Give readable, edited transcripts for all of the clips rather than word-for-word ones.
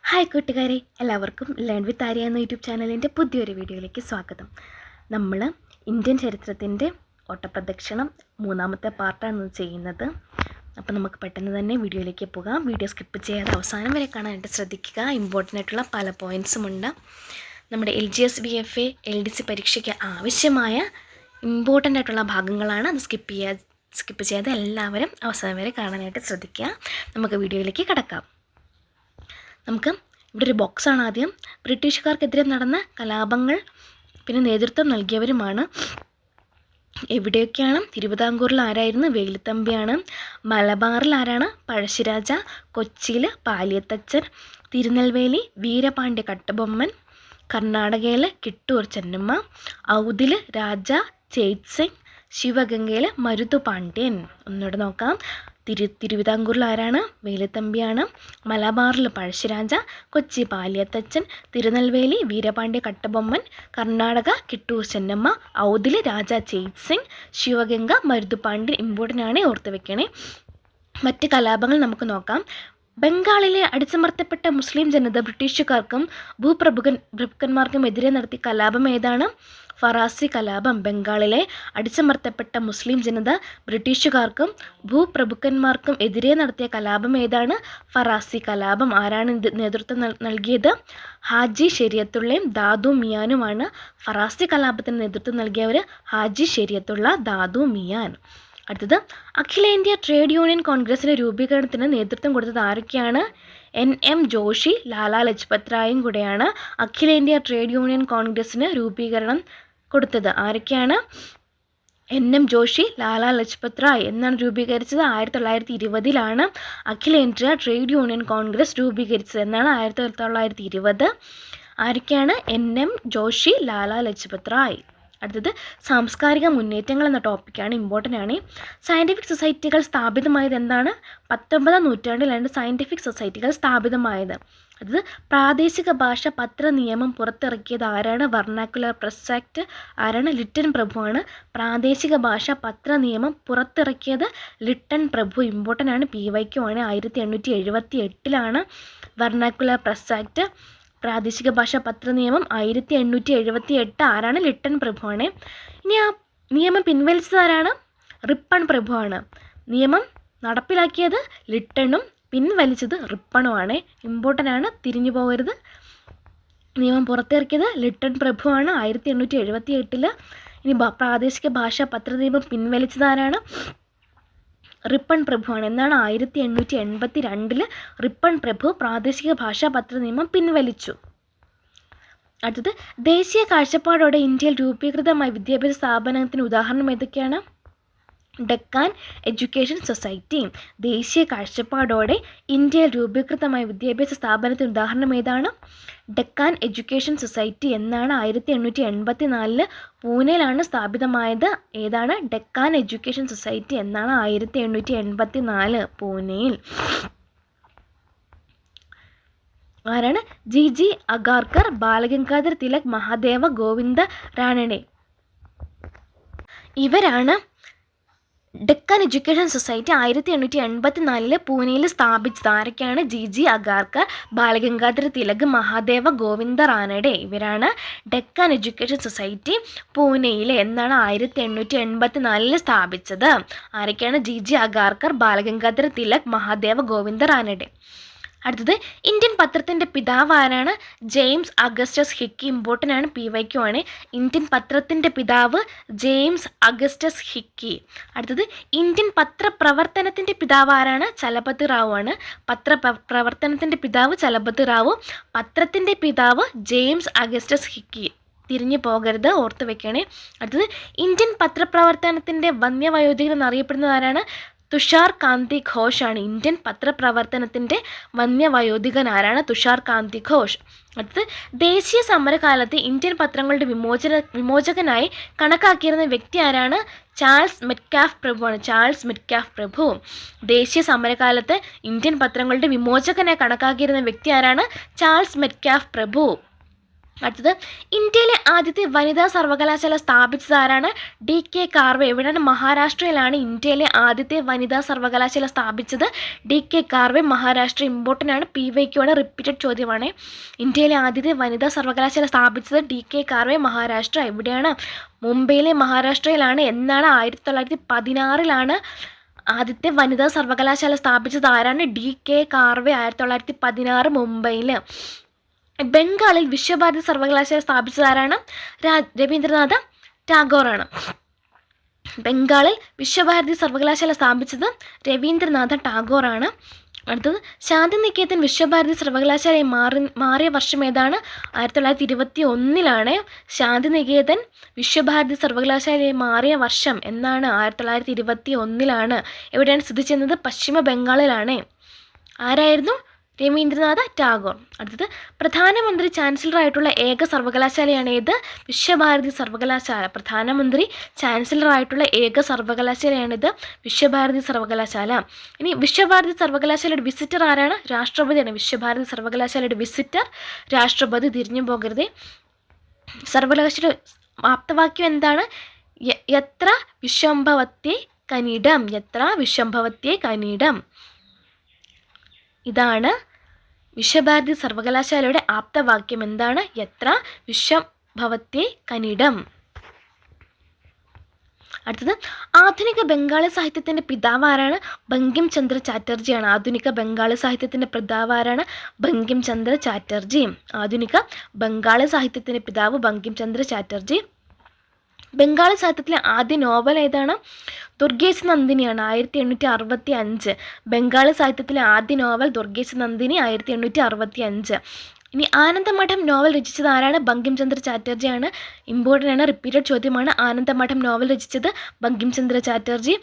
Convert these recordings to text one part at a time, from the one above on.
Hi കൂട്ടുകാരെ, എല്ലാവർക്കും learn with Arya എന്ന യൂട്യൂബ് ചാനലിൻ്റെ പുതിയൊരു വീഡിയോയിലേക്ക് സ്വാഗതം. നമ്മൾ ഇന്ത്യൻ ചരിത്രത്തിൻ്റെ ഓട്ടപ്രദക്ഷിണം 3ാമത്തെ പാർട്ടാണ് ചെയ്യുന്നത്. അപ്പോൾ നമുക്ക് പെട്ടെന്ന് തന്നെ വീഡിയോയിലേക്ക് പോകാം. വീഡിയോ സ്കിപ്പ് ചെയ്യാതെ അവസാനം വരെ കാണാനായിട്ട് ശ്രദ്ധിക്കുക. ഇമ്പോർട്ടൻ്റ് ആയിട്ടുള്ള പല പോയിൻറ്സുമുണ്ട്. നമ്മുടെ LGS VFA LDC പരീക്ഷയ്ക്ക് ആവശ്യമായ ഇമ്പോർട്ടൻ്റ് ആയിട്ടുള്ള ഭാഗങ്ങളാണ്. അത് സ്കിപ്പ് ചെയ്യാതെ എല്ലാവരും അവസാനം വരെ കാണാനായിട്ട് ശ്രദ്ധിക്കുക. നമുക്ക് വീഡിയോയിലേക്ക് കടക്കാം. നമുക്ക് ഇവിടെ ഒരു ബോക്സാണ്. ആദ്യം ബ്രിട്ടീഷുകാർക്കെതിരെ നടന്ന കലാപങ്ങൾ പിന്നെ നേതൃത്വം നൽകിയവരുമാണ്. എവിടെയൊക്കെയാണ്? തിരുവിതാംകൂറിൽ ആരായിരുന്നു? വേലുത്തമ്പിയാണ്. മലബാറിൽ ആരാണ്? പഴശ്ശിരാജ. കൊച്ചിയിൽ പാലിയത്തച്ഛൻ. തിരുനെൽവേലി വീരപാണ്ഡ്യ കട്ടബൊമ്മൻ. കർണാടകയിൽ കിട്ടൂർ ചെന്നമ്മ. ഔദിൽ രാജ ചേത് സിംഗ്. ശിവഗംഗയിൽ മരുതുപാണ്ഡ്യൻ. ഒന്നുകൂടെ നോക്കാം. തിരുവിതാംകൂറിൽ ആരാണ്? വേലുത്തമ്പിയാണ്. മലബാറിൽ പഴശ്ശിരാജ. കൊച്ചി പാലിയത്തച്ഛൻ. തിരുനെൽവേലി വീരപാണ്ഡ്യ കട്ടബൊമ്മൻ. കർണാടക കിട്ടൂർ ചെന്നമ്മ. ഔദിൽ രാജ ചേത് സിംഗ്. ശിവഗംഗ മരുതുപാണ്ഡ്യൻ. ഇമ്പോർട്ടൻ്റ് ആണ്, ഓർത്ത് വെക്കണേ. മറ്റ് കലാപങ്ങൾ നമുക്ക് നോക്കാം. ബംഗാളിലെ അടിച്ചമർത്തപ്പെട്ട മുസ്ലിം ജനത ബ്രിട്ടീഷുകാർക്കും ഭൂപ്രഭുക്കന്മാർക്കും എതിരെ നടത്തിയ കലാപം ഏതാണ്? ഫറാസി കലാപം. ബംഗാളിലെ അടിച്ചമർത്തപ്പെട്ട മുസ്ലിം ജനത ബ്രിട്ടീഷുകാർക്കും ഭൂപ്രഭുക്കന്മാർക്കും എതിരെ നടത്തിയ കലാപം ഏതാണ്? ഫറാസി കലാപം. ആരാണ് നേതൃത്വം നൽകിയത്? ഹാജി ശരിയത്തുള്ളയും ദാദു മിയാനുമാണ്. ഫറാസി കലാപത്തിന് നേതൃത്വം നൽകിയവർ ഹാജി ശരിയത്തുള്ള, ദാദു മിയാൻ. അടുത്തത്, അഖിലേന്ത്യാ ട്രേഡ് യൂണിയൻ കോൺഗ്രസിൻ്റെ രൂപീകരണത്തിന് നേതൃത്വം കൊടുത്തത് ആരൊക്കെയാണ്? NM ജോഷി, ലാലാ ലജ്പത് റായും കൂടെയാണ് അഖിലേന്ത്യാ ട്രേഡ് യൂണിയൻ കോൺഗ്രസിന് രൂപീകരണം കൊടുത്തത്. ആരൊക്കെയാണ്? NM ജോഷി, ലാലാ ലജ്പത് റായ്. എന്നാണ് രൂപീകരിച്ചത്? 1920 അഖിലേന്ത്യാ ട്രേഡ് യൂണിയൻ കോൺഗ്രസ് രൂപീകരിച്ചത്. എന്നാണ് 1920. ആരൊക്കെയാണ്? NM ജോഷി, ലാലാ ലജ്പത് റായ്. അടുത്തത്, സാംസ്കാരിക മുന്നേറ്റങ്ങൾ എന്ന ടോപ്പിക്കാണ്. ഇമ്പോർട്ടൻ്റ് ആണ്. സയൻറ്റിഫിക് സൊസൈറ്റികൾ സ്ഥാപിതമായത് എന്താണ്? 19ാം നൂറ്റാണ്ടിലാണ് സയൻറ്റിഫിക് സൊസൈറ്റികൾ സ്ഥാപിതമായത്. അടുത്തത്, പ്രാദേശിക ഭാഷ പത്ര നിയമം പുറത്തിറക്കിയത് ആരാണ്? Vernacular press act. ആരാണ്? ലിട്ടൻ പ്രഭുവാണ്. പ്രാദേശിക ഭാഷ പത്ര നിയമം പുറത്തിറക്കിയത് ലിട്ടൻ പ്രഭു. ഇമ്പോർട്ടൻ്റ് ആണ്, PYQ ആണ്. 1878 വെർണാക്കുലർ പ്രസ് ആക്ട്. പ്രാദേശിക ഭാഷാ പത്ര നിയമം 1878. ആരാണ്? ലിട്ടൻ പ്രഭുവാണ്. ഇനി ആ നിയമം പിൻവലിച്ചത് ആരാണ്? റിപ്പൺ പ്രഭുവാണ്. നിയമം നടപ്പിലാക്കിയത് ലിട്ടണും പിൻവലിച്ചത് റിപ്പണുമാണ്. ഇമ്പോർട്ടൻ്റ് ആണ്, തിരിഞ്ഞു പോകരുത്. നിയമം പുറത്തിറക്കിയത് ലിട്ടൺ പ്രഭുവാണ് 1878. ഇനി പ്രാദേശിക ഭാഷാ പത്ര നിയമം പിൻവലിച്ചത് ആരാണ്? റിപ്പൺ പ്രഭുവാണ്. എന്നാണ് 1882 റിപ്പൺ പ്രഭു പ്രാദേശിക ഭാഷാ പത്ര നിയമം പിൻവലിച്ചു. അടുത്തത്, ദേശീയ കാഴ്ചപ്പാടോടെ ഇന്ത്യയിൽ രൂപീകൃതമായ വിദ്യാഭ്യാസ സ്ഥാപനത്തിന് ഉദാഹരണം ഏതൊക്കെയാണ്? Deccan education society. ദേശീയ കാഴ്ചപ്പാടോടെ ഇന്ത്യയിൽ രൂപീകൃതമായ വിദ്യാഭ്യാസ സ്ഥാപനത്തിന് ഉദാഹരണം ഏതാണ്? Deccan education society. എന്നാണ് 1884 പൂനെയിലാണ് സ്ഥാപിതമായത്. ഏതാണ്? Deccan education society. എന്നാണ് 1884 പൂനെയിൽ. ആരാണ്? GG അഗാർക്കർ, ബാലഗംഗാധർ തിലക്, മഹാദേവ ഗോവിന്ദ രാനഡെ. ഇവരാണ് ഡെക്കാൻ എഡ്യൂക്കേഷൻ സൊസൈറ്റി 1884 പൂനെയിൽ സ്ഥാപിച്ചത്. ആരൊക്കെയാണ്? GG അഗാർക്കർ, ബാലഗംഗാധര തിലക്, മഹാദേവ ഗോവിന്ദ റാനഡെ. ഇവരാണ് ഡെക്കാൻ എഡ്യൂക്കേഷൻ സൊസൈറ്റി പൂനെയിൽ. എന്നാണ് 1884 സ്ഥാപിച്ചത്. ആരൊക്കെയാണ്? GG അഗാർക്കർ, ബാലഗംഗാധര തിലക്, മഹാദേവ ഗോവിന്ദ റാനഡെ. അടുത്തത്, ഇന്ത്യൻ പത്രത്തിൻ്റെ പിതാവ് ആരാണ്? James Augustus hiki. ഇമ്പോർട്ടൻ്റ് ആണ്, PYQ ആണ്. ഇന്ത്യൻ പത്രത്തിൻ്റെ പിതാവ് ജെയിംസ് അഗസ്റ്റസ് ഹിക്കി. അടുത്തത്, ഇന്ത്യൻ പത്രപ്രവർത്തനത്തിൻ്റെ പിതാവ് ആരാണ്? ചലപതി റാവു ആണ്. പത്രപ്രവർത്തനത്തിൻ്റെ പിതാവ് ചലപതി റാവു. പത്രത്തിൻ്റെ പിതാവ് ജെയിംസ് അഗസ്റ്റസ് ഹിക്കി. തിരിഞ്ഞു പോകരുത്, ഓർത്ത് വെക്കണേ. അടുത്തത്, ഇന്ത്യൻ പത്രപ്രവർത്തനത്തിൻ്റെ വന്യവയോധികൻ എന്നറിയപ്പെടുന്നത് ആരാണ്? തുഷാർ കാന്തി ഘോഷ് ആണ്. ഇന്ത്യൻ പത്രപ്രവർത്തനത്തിൻ്റെ വന്യവയോധികൻ ആരാണ്? തുഷാർ കാന്തി ഘോഷ്. അടുത്തത്, ദേശീയ സമരകാലത്ത് ഇന്ത്യൻ പത്രങ്ങളുടെ വിമോചകനായി കണക്കാക്കിയിരുന്ന വ്യക്തി ആരാണ്? ചാൾസ് മെറ്റ്കാഫ് പ്രഭുവാണ്. ചാൾസ് മെറ്റ്കാഫ് പ്രഭു. ദേശീയ സമരകാലത്ത് ഇന്ത്യൻ പത്രങ്ങളുടെ വിമോചകനായി കണക്കാക്കിയിരുന്ന വ്യക്തി ആരാണ്? ചാൾസ് മെറ്റ്കാഫ് പ്രഭു. അടുത്തത് ഇന്ത്യയിലെ ആദ്യത്തെ വനിതാ സർവകലാശാല സ്ഥാപിച്ചത് ആരാണ്? DK കാർവെ. എവിടെയാണ്? മഹാരാഷ്ട്രയിലാണ് ഇന്ത്യയിലെ ആദ്യത്തെ വനിതാ സർവകലാശാല സ്ഥാപിച്ചത്. DK കാർവെ, മഹാരാഷ്ട്ര. ഇമ്പോർട്ടൻ്റ് ആണ്, PYQ ആണ്, റിപ്പീറ്റഡ് ചോദ്യമാണ്. ഇന്ത്യയിലെ ആദ്യത്തെ വനിതാ സർവകലാശാല സ്ഥാപിച്ചത് DK കാർവെ, മഹാരാഷ്ട്ര. എവിടെയാണ്? മുംബൈയിലെ മഹാരാഷ്ട്രയിലാണ്. എന്നാണ്? 1916 ആദ്യത്തെ വനിതാ സർവകലാശാല സ്ഥാപിച്ചത് ആരാണ്? DK കാർവെ. 1916 മുംബൈയിൽ. ബംഗാളിൽ വിശ്വഭാരതി സർവകലാശാല സ്ഥാപിച്ചത് ആരാണ്? രവീന്ദ്രനാഥ ടാഗോറാണ്. ബംഗാളിൽ വിശ്വഭാരതി സർവകലാശാല സ്ഥാപിച്ചത് രവീന്ദ്രനാഥ ടാഗോറാണ്. അടുത്തത് ശാന്തിനികേതൻ വിശ്വഭാരതി സർവകലാശാലയായി മാറിയ വർഷം ഏതാണ്? 1921 ശാന്തിനികേതൻ വിശ്വഭാരതി സർവകലാശാലയായി മാറിയ വർഷം എന്നാണ്? 1921. എവിടെയാണ് സ്ഥിതി ചെയ്യുന്നത്? പശ്ചിമ ബംഗാളിലാണ്. ആരായിരുന്നു? രവീന്ദ്രനാഥ ടാഗോർ. അടുത്തത് പ്രധാനമന്ത്രി ചാൻസലറായിട്ടുള്ള ഏക സർവകലാശാലയാണ് ഏത്? വിശ്വഭാരതി സർവകലാശാല. പ്രധാനമന്ത്രി ചാൻസലറായിട്ടുള്ള ഏക സർവകലാശാലയാണിത്, വിശ്വഭാരതി സർവകലാശാല. ഇനി വിശ്വഭാരതി സർവകലാശാലയുടെ വിസിറ്റർ ആരാണ്? രാഷ്ട്രപതിയാണ്. വിശ്വഭാരതി സർവകലാശാലയുടെ വിസിറ്റർ രാഷ്ട്രപതി. തിരിഞ്ഞു പോകരുത്. സർവകലാശാലയുടെ ആപ്തവാക്യം എന്താണ്? യത്ര വിശ്വംഭവത്യേ കനിഡം. യത്ര വിശ്വംഭവത്യേ കനിഡം. ഇതാണ് വിശ്വഭാരതി സർവകലാശാലയുടെ ആപ്തവാക്യം. എന്താണ്? യത്ര വിശ്വംഭവത്യേ കനിഡം. അടുത്തത് ആധുനിക ബംഗാളി സാഹിത്യത്തിൻ്റെ പിതാവ് ആരാണ്? ബങ്കിം ചന്ദ്ര ചാറ്റർജിയാണ്. ആധുനിക ബംഗാളി സാഹിത്യത്തിൻ്റെ പിതാവ് ആരാണ്? ബങ്കിം ചന്ദ്ര ചാറ്റർജി. ആധുനിക ബംഗാളി സാഹിത്യത്തിൻ്റെ പിതാവ് ബങ്കിം ചന്ദ്ര ചാറ്റർജി. ബംഗാളി സാഹിത്യത്തിലെ ആദ്യ നോവൽ ഏതാണ്? ദുർഗേശ് നന്ദിനിയാണ്. 1865. ബംഗാളി സാഹിത്യത്തിലെ ആദ്യ നോവൽ ദുർഗേശ് നന്ദിനി, 1865. ഇനി ആനന്ദമഠം നോവൽ രചിച്ചത് ആരാണ്? ബങ്കിം ചന്ദ്ര ചാറ്റർജിയാണ്. ഇമ്പോർട്ടൻ്റ് ആണ്, റിപ്പീറ്റഡ് ചോദ്യമാണ്. ആനന്ദമഠം നോവൽ രചിച്ചത് ബങ്കിം ചന്ദ്ര ചാറ്റർജി.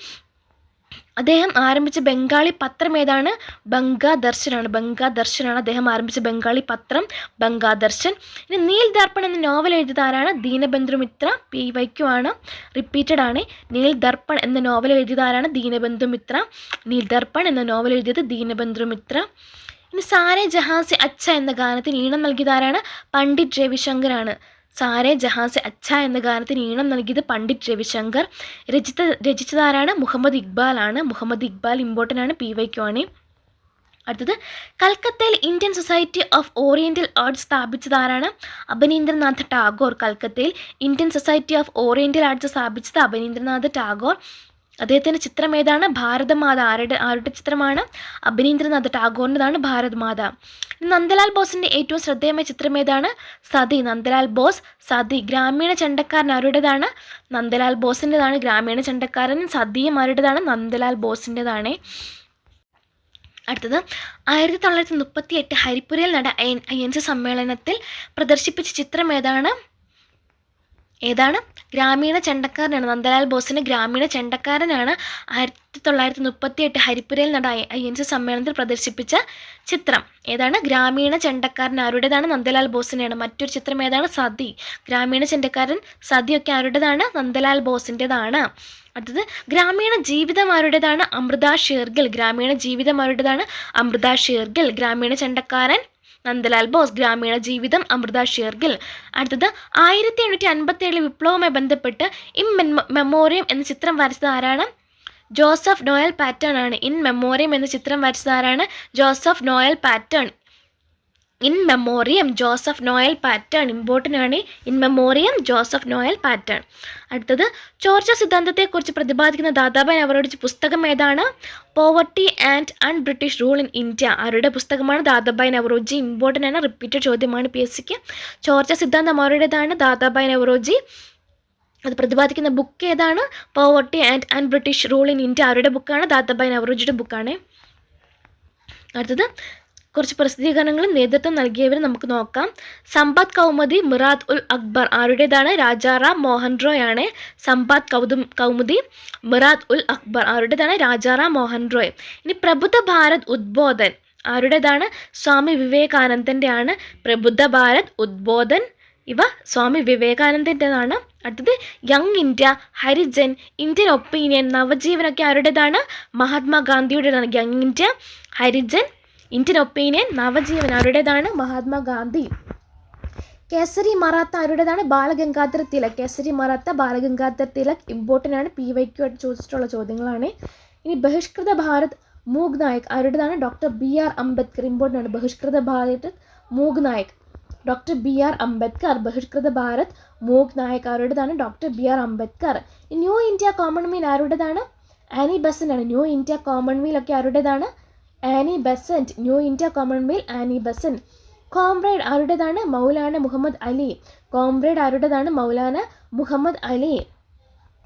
അദ്ദേഹം ആരംഭിച്ച ബംഗാളി പത്രം ഏതാണ്? ബംഗാദർശനാണ്. ബംഗാദർശനാണ് അദ്ദേഹം ആരംഭിച്ച ബംഗാളി പത്രം, ബംഗാദർശൻ. ഇനി നീൽ ദർപ്പൺ എന്ന നോവൽ എഴുതിയത് ആരാണ്? ദീനബന്ധു മിത്ര. PYQ ആണ്, റിപ്പീറ്റഡ് ആണ്. നീൽ ദർപ്പൺ എന്ന നോവൽ എഴുതിയത് ആരാണ്? ദീനബന്ധു മിത്ര. നീൽ ദർപ്പൺ എന്ന നോവൽ എഴുതിയത് ദീനബന്ധു മിത്ര. ഇനി സാരേ ജഹാസെ അച്ഛ എന്ന ഗാനത്തിന് ഈണം നൽകിയത് ആരാണ്? പണ്ഡിറ്റ് രവിശങ്കറാണ്. സാരേ ജഹാസെ അച്ഛ എന്ന ഗാനത്തിന് ഈണം നൽകിയത് പണ്ഡിറ്റ് രവിശങ്കർ. രചിച്ചതാരാണ്? മുഹമ്മദ് ഇക്ബാൽ ആണ്. മുഹമ്മദ് ഇക്ബാൽ ഇമ്പോർട്ടൻ്റ് ആണ്, PYQ ആണ്. അടുത്തത് കൽക്കത്തയിൽ Indian society of oriental arts സ്ഥാപിച്ചത് ആരാണ്? അബനീന്ദ്രനാഥ് ടാഗോർ. കൽക്കത്തയിൽ Indian society of oriental arts സ്ഥാപിച്ചത് അബനീന്ദ്രനാഥ് ടാഗോർ. അദ്ദേഹത്തിൻ്റെ ചിത്രം ഏതാണ്? ഭാരതമാത. ആരുടെ ചിത്രമാണ്? അബനീന്ദ്രനാഥ് ടാഗോറിൻ്റെതാണ് ഭാരതമാത. നന്ദലാൽ ബോസിൻ്റെ ഏറ്റവും ശ്രദ്ധേയമായ ചിത്രം ഏതാണ്? സതി. നന്ദലാൽ ബോസ്, സതി. ഗ്രാമീണ ചെണ്ടക്കാരൻ ആരുടേതാണ്? നന്ദലാൽ ബോസിൻ്റെതാണ് ഗ്രാമീണ ചെണ്ടക്കാരൻ. സതിയും ആരുടേതാണ്? നന്ദലാൽ ബോസിൻ്റെതാണ്. അടുത്തത് 1938 ഹരിപ്പുരയിൽ നട INC സമ്മേളനത്തിൽ പ്രദർശിപ്പിച്ച ചിത്രം ഏതാണ്? ഗ്രാമീണ ചെണ്ടക്കാരനാണ്. നന്ദലാൽ ബോസിന് ഗ്രാമീണ ചെണ്ടക്കാരനാണ്. 1938 ഹരിപ്പുരയിൽ നട INC സമ്മേളനത്തിൽ പ്രദർശിപ്പിച്ച ചിത്രം ഏതാണ്? ഗ്രാമീണ ചെണ്ടക്കാരൻ. ആരുടേതാണ്? നന്ദലാൽ ബോസിൻ്റെയാണ്. മറ്റൊരു ചിത്രം ഏതാണ്? സതി. ഗ്രാമീണ ചെണ്ടക്കാരൻ, സതിയൊക്കെ ആരുടേതാണ്? നന്ദലാൽ ബോസിൻ്റെതാണ്. അടുത്തത് ഗ്രാമീണ ജീവിതം ആരുടേതാണ്? അമൃത ഷേർഗിൽ. ഗ്രാമീണ ജീവിതം ആരുടേതാണ്? അമൃത ഷേർഗിൽ. ഗ്രാമീണ ചെണ്ടക്കാരൻ നന്ദലാൽ ബോസ്, ഗ്രാമീണ ജീവിതം അമൃത ഷേർഗിൽ. അടുത്തത് 1857 വിപ്ലവവുമായി ബന്ധപ്പെട്ട് ഇൻ മെമ്മോറിയം എന്ന ചിത്രം വരച്ചത് ആരാണ്? ജോസഫ് നോയൽ പാറ്റേൺ ആണ്. ഇൻ മെമ്മോറിയം എന്ന ചിത്രം വരച്ചത് ആരാണ്? Joseph Noel Paton. In memoriam Joseph Noel Paton important ആണ്. In memoriam Joseph Noel Paton. അടുത്തത് ചോർച്ച സിദ്ധാന്തത്തെക്കുറിച്ച് പ്രതിപാദിക്കുന്ന ദാദാഭായ് നവറോജി പുസ്തകം ഏതാണ്? Poverty and British rule in India. ആരുടെ പുസ്തകമാണ്? ദാദാഭായ് നവറോജി. ഇമ്പോർട്ടൻ്റ് ആണ്, റിപ്പീറ്റഡ് ചോദ്യമാണ് PSCക്ക്. ചോർച്ച സിദ്ധാന്തം ആരുടേതാണ്? ദാദാഭായ് നവറോജി. അത് പ്രതിപാദിക്കുന്ന ബുക്ക് ഏതാണ്? Poverty and British rule in India. ആരുടെ ബുക്കാണ്? ദാദാഭായ് നവറോജിയുടെ ബുക്കാണ്. അടുത്തത് കുറച്ച് പ്രസിദ്ധീകരണങ്ങളും നേതൃത്വം നൽകിയവരെ നമുക്ക് നോക്കാം. സമ്പത്ത് കൗമുദി മിറാത്ത് ഉൽ അക്ബർ ആരുടേതാണ്? രാജാറാം മോഹൻ റോയ് ആണ്. സമ്പത്ത് കൗമുദി മിറാത്ത് ഉൽ അക്ബർ ആരുടേതാണ്? രാജാറാം മോഹൻ റോയ്. ഇനി പ്രബുദ്ധ ഭാരത് ഉദ്ബോധൻ ആരുടേതാണ്? സ്വാമി വിവേകാനന്ദൻ്റെ ആണ്. പ്രബുദ്ധ ഭാരത് ഉദ്ബോധൻ ഇവ സ്വാമി വിവേകാനന്ദൻ്റെതാണ്. അടുത്തത് young India, Harijan, Indian opinion, നവജീവനൊക്കെ ആരുടേതാണ്? മഹാത്മാഗാന്ധിയുടേതാണ്. Young India, Harijan, Indian opinion, Navajivan ആരുടേതാണ്? മഹാത്മാഗാന്ധി. കേസരി മറാത്ത ആരുടേതാണ്? ബാലഗംഗാധർ തിലക്. കേസരി മറാത്ത ബാലഗംഗാധർ തിലക്. ഇമ്പോർട്ടൻ്റ് ആണ്, PYQ ആയിട്ട് ചോദിച്ചിട്ടുള്ള ചോദ്യങ്ങളാണ്. ഇനി ബഹിഷ്കൃത ഭാരത് മൂക് നായക് ആരുടേതാണ്? Doctor BR Ambedkar. ഇമ്പോർട്ടൻ്റ് ആണ്. Bahishkrit Bharat Mook Nayak doctor BR Ambedkar. ബഹിഷ്കൃത ഭാരത് മൂക് നായക് ആരുടേതാണ്? Doctor BR Ambedkar. New India commonwealth ആരുടേതാണ്? ആനി ബെസന്റ് ആണ്. ന്യൂ ഇന്ത്യ കോമൺവെൽത്ത് ഒക്കെ ആരുടേതാണ്? Annie Besant. New India commonwealth Annie Besant. Comrade ആരുടേതാണ്? മൗലാന മുഹമ്മദ് അലി. കോംറേഡ് ആരുടേതാണ്? മൗലാന മുഹമ്മദ് അലി.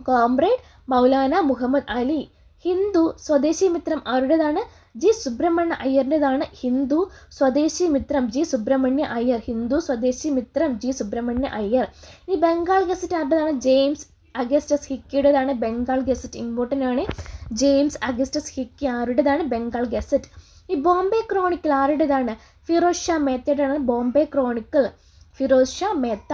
കോംറേഡ് മൗലാന മുഹമ്മദ് അലി. ഹിന്ദു സ്വദേശി മിത്രം ആരുടേതാണ്? ജി സുബ്രഹ്മണ്യ അയ്യറിൻ്റെതാണ്. ഹിന്ദു സ്വദേശി മിത്രം ജി സുബ്രഹ്മണ്യ അയ്യർ. ഹിന്ദു സ്വദേശി മിത്രം ജി സുബ്രഹ്മണ്യ അയ്യർ. ഇനി ബംഗാൾ ഗസറ്റ് ആരുടേതാണ്? ജെയിംസ് അഗസ്റ്റസ് ഹിക്കിയുടേതാണ് ബംഗാൾ ഗസറ്റ്. ഇമ്പോർട്ടൻ്റ് ആണ്. ജെയിംസ് അഗസ്റ്റസ് ഹിക്കി ആരുടേതാണ്? ബംഗാൾ ഗസറ്റ്. ഈ ബോംബെ ക്രോണിക്കിൾ ആരുടേതാണ്? ഫിറോസ് ഷാ മേത്തയുടേതാണ് ബോംബെ ക്രോണിക്കിൾ. ഫിറോസ് ഷാ മേത്ത.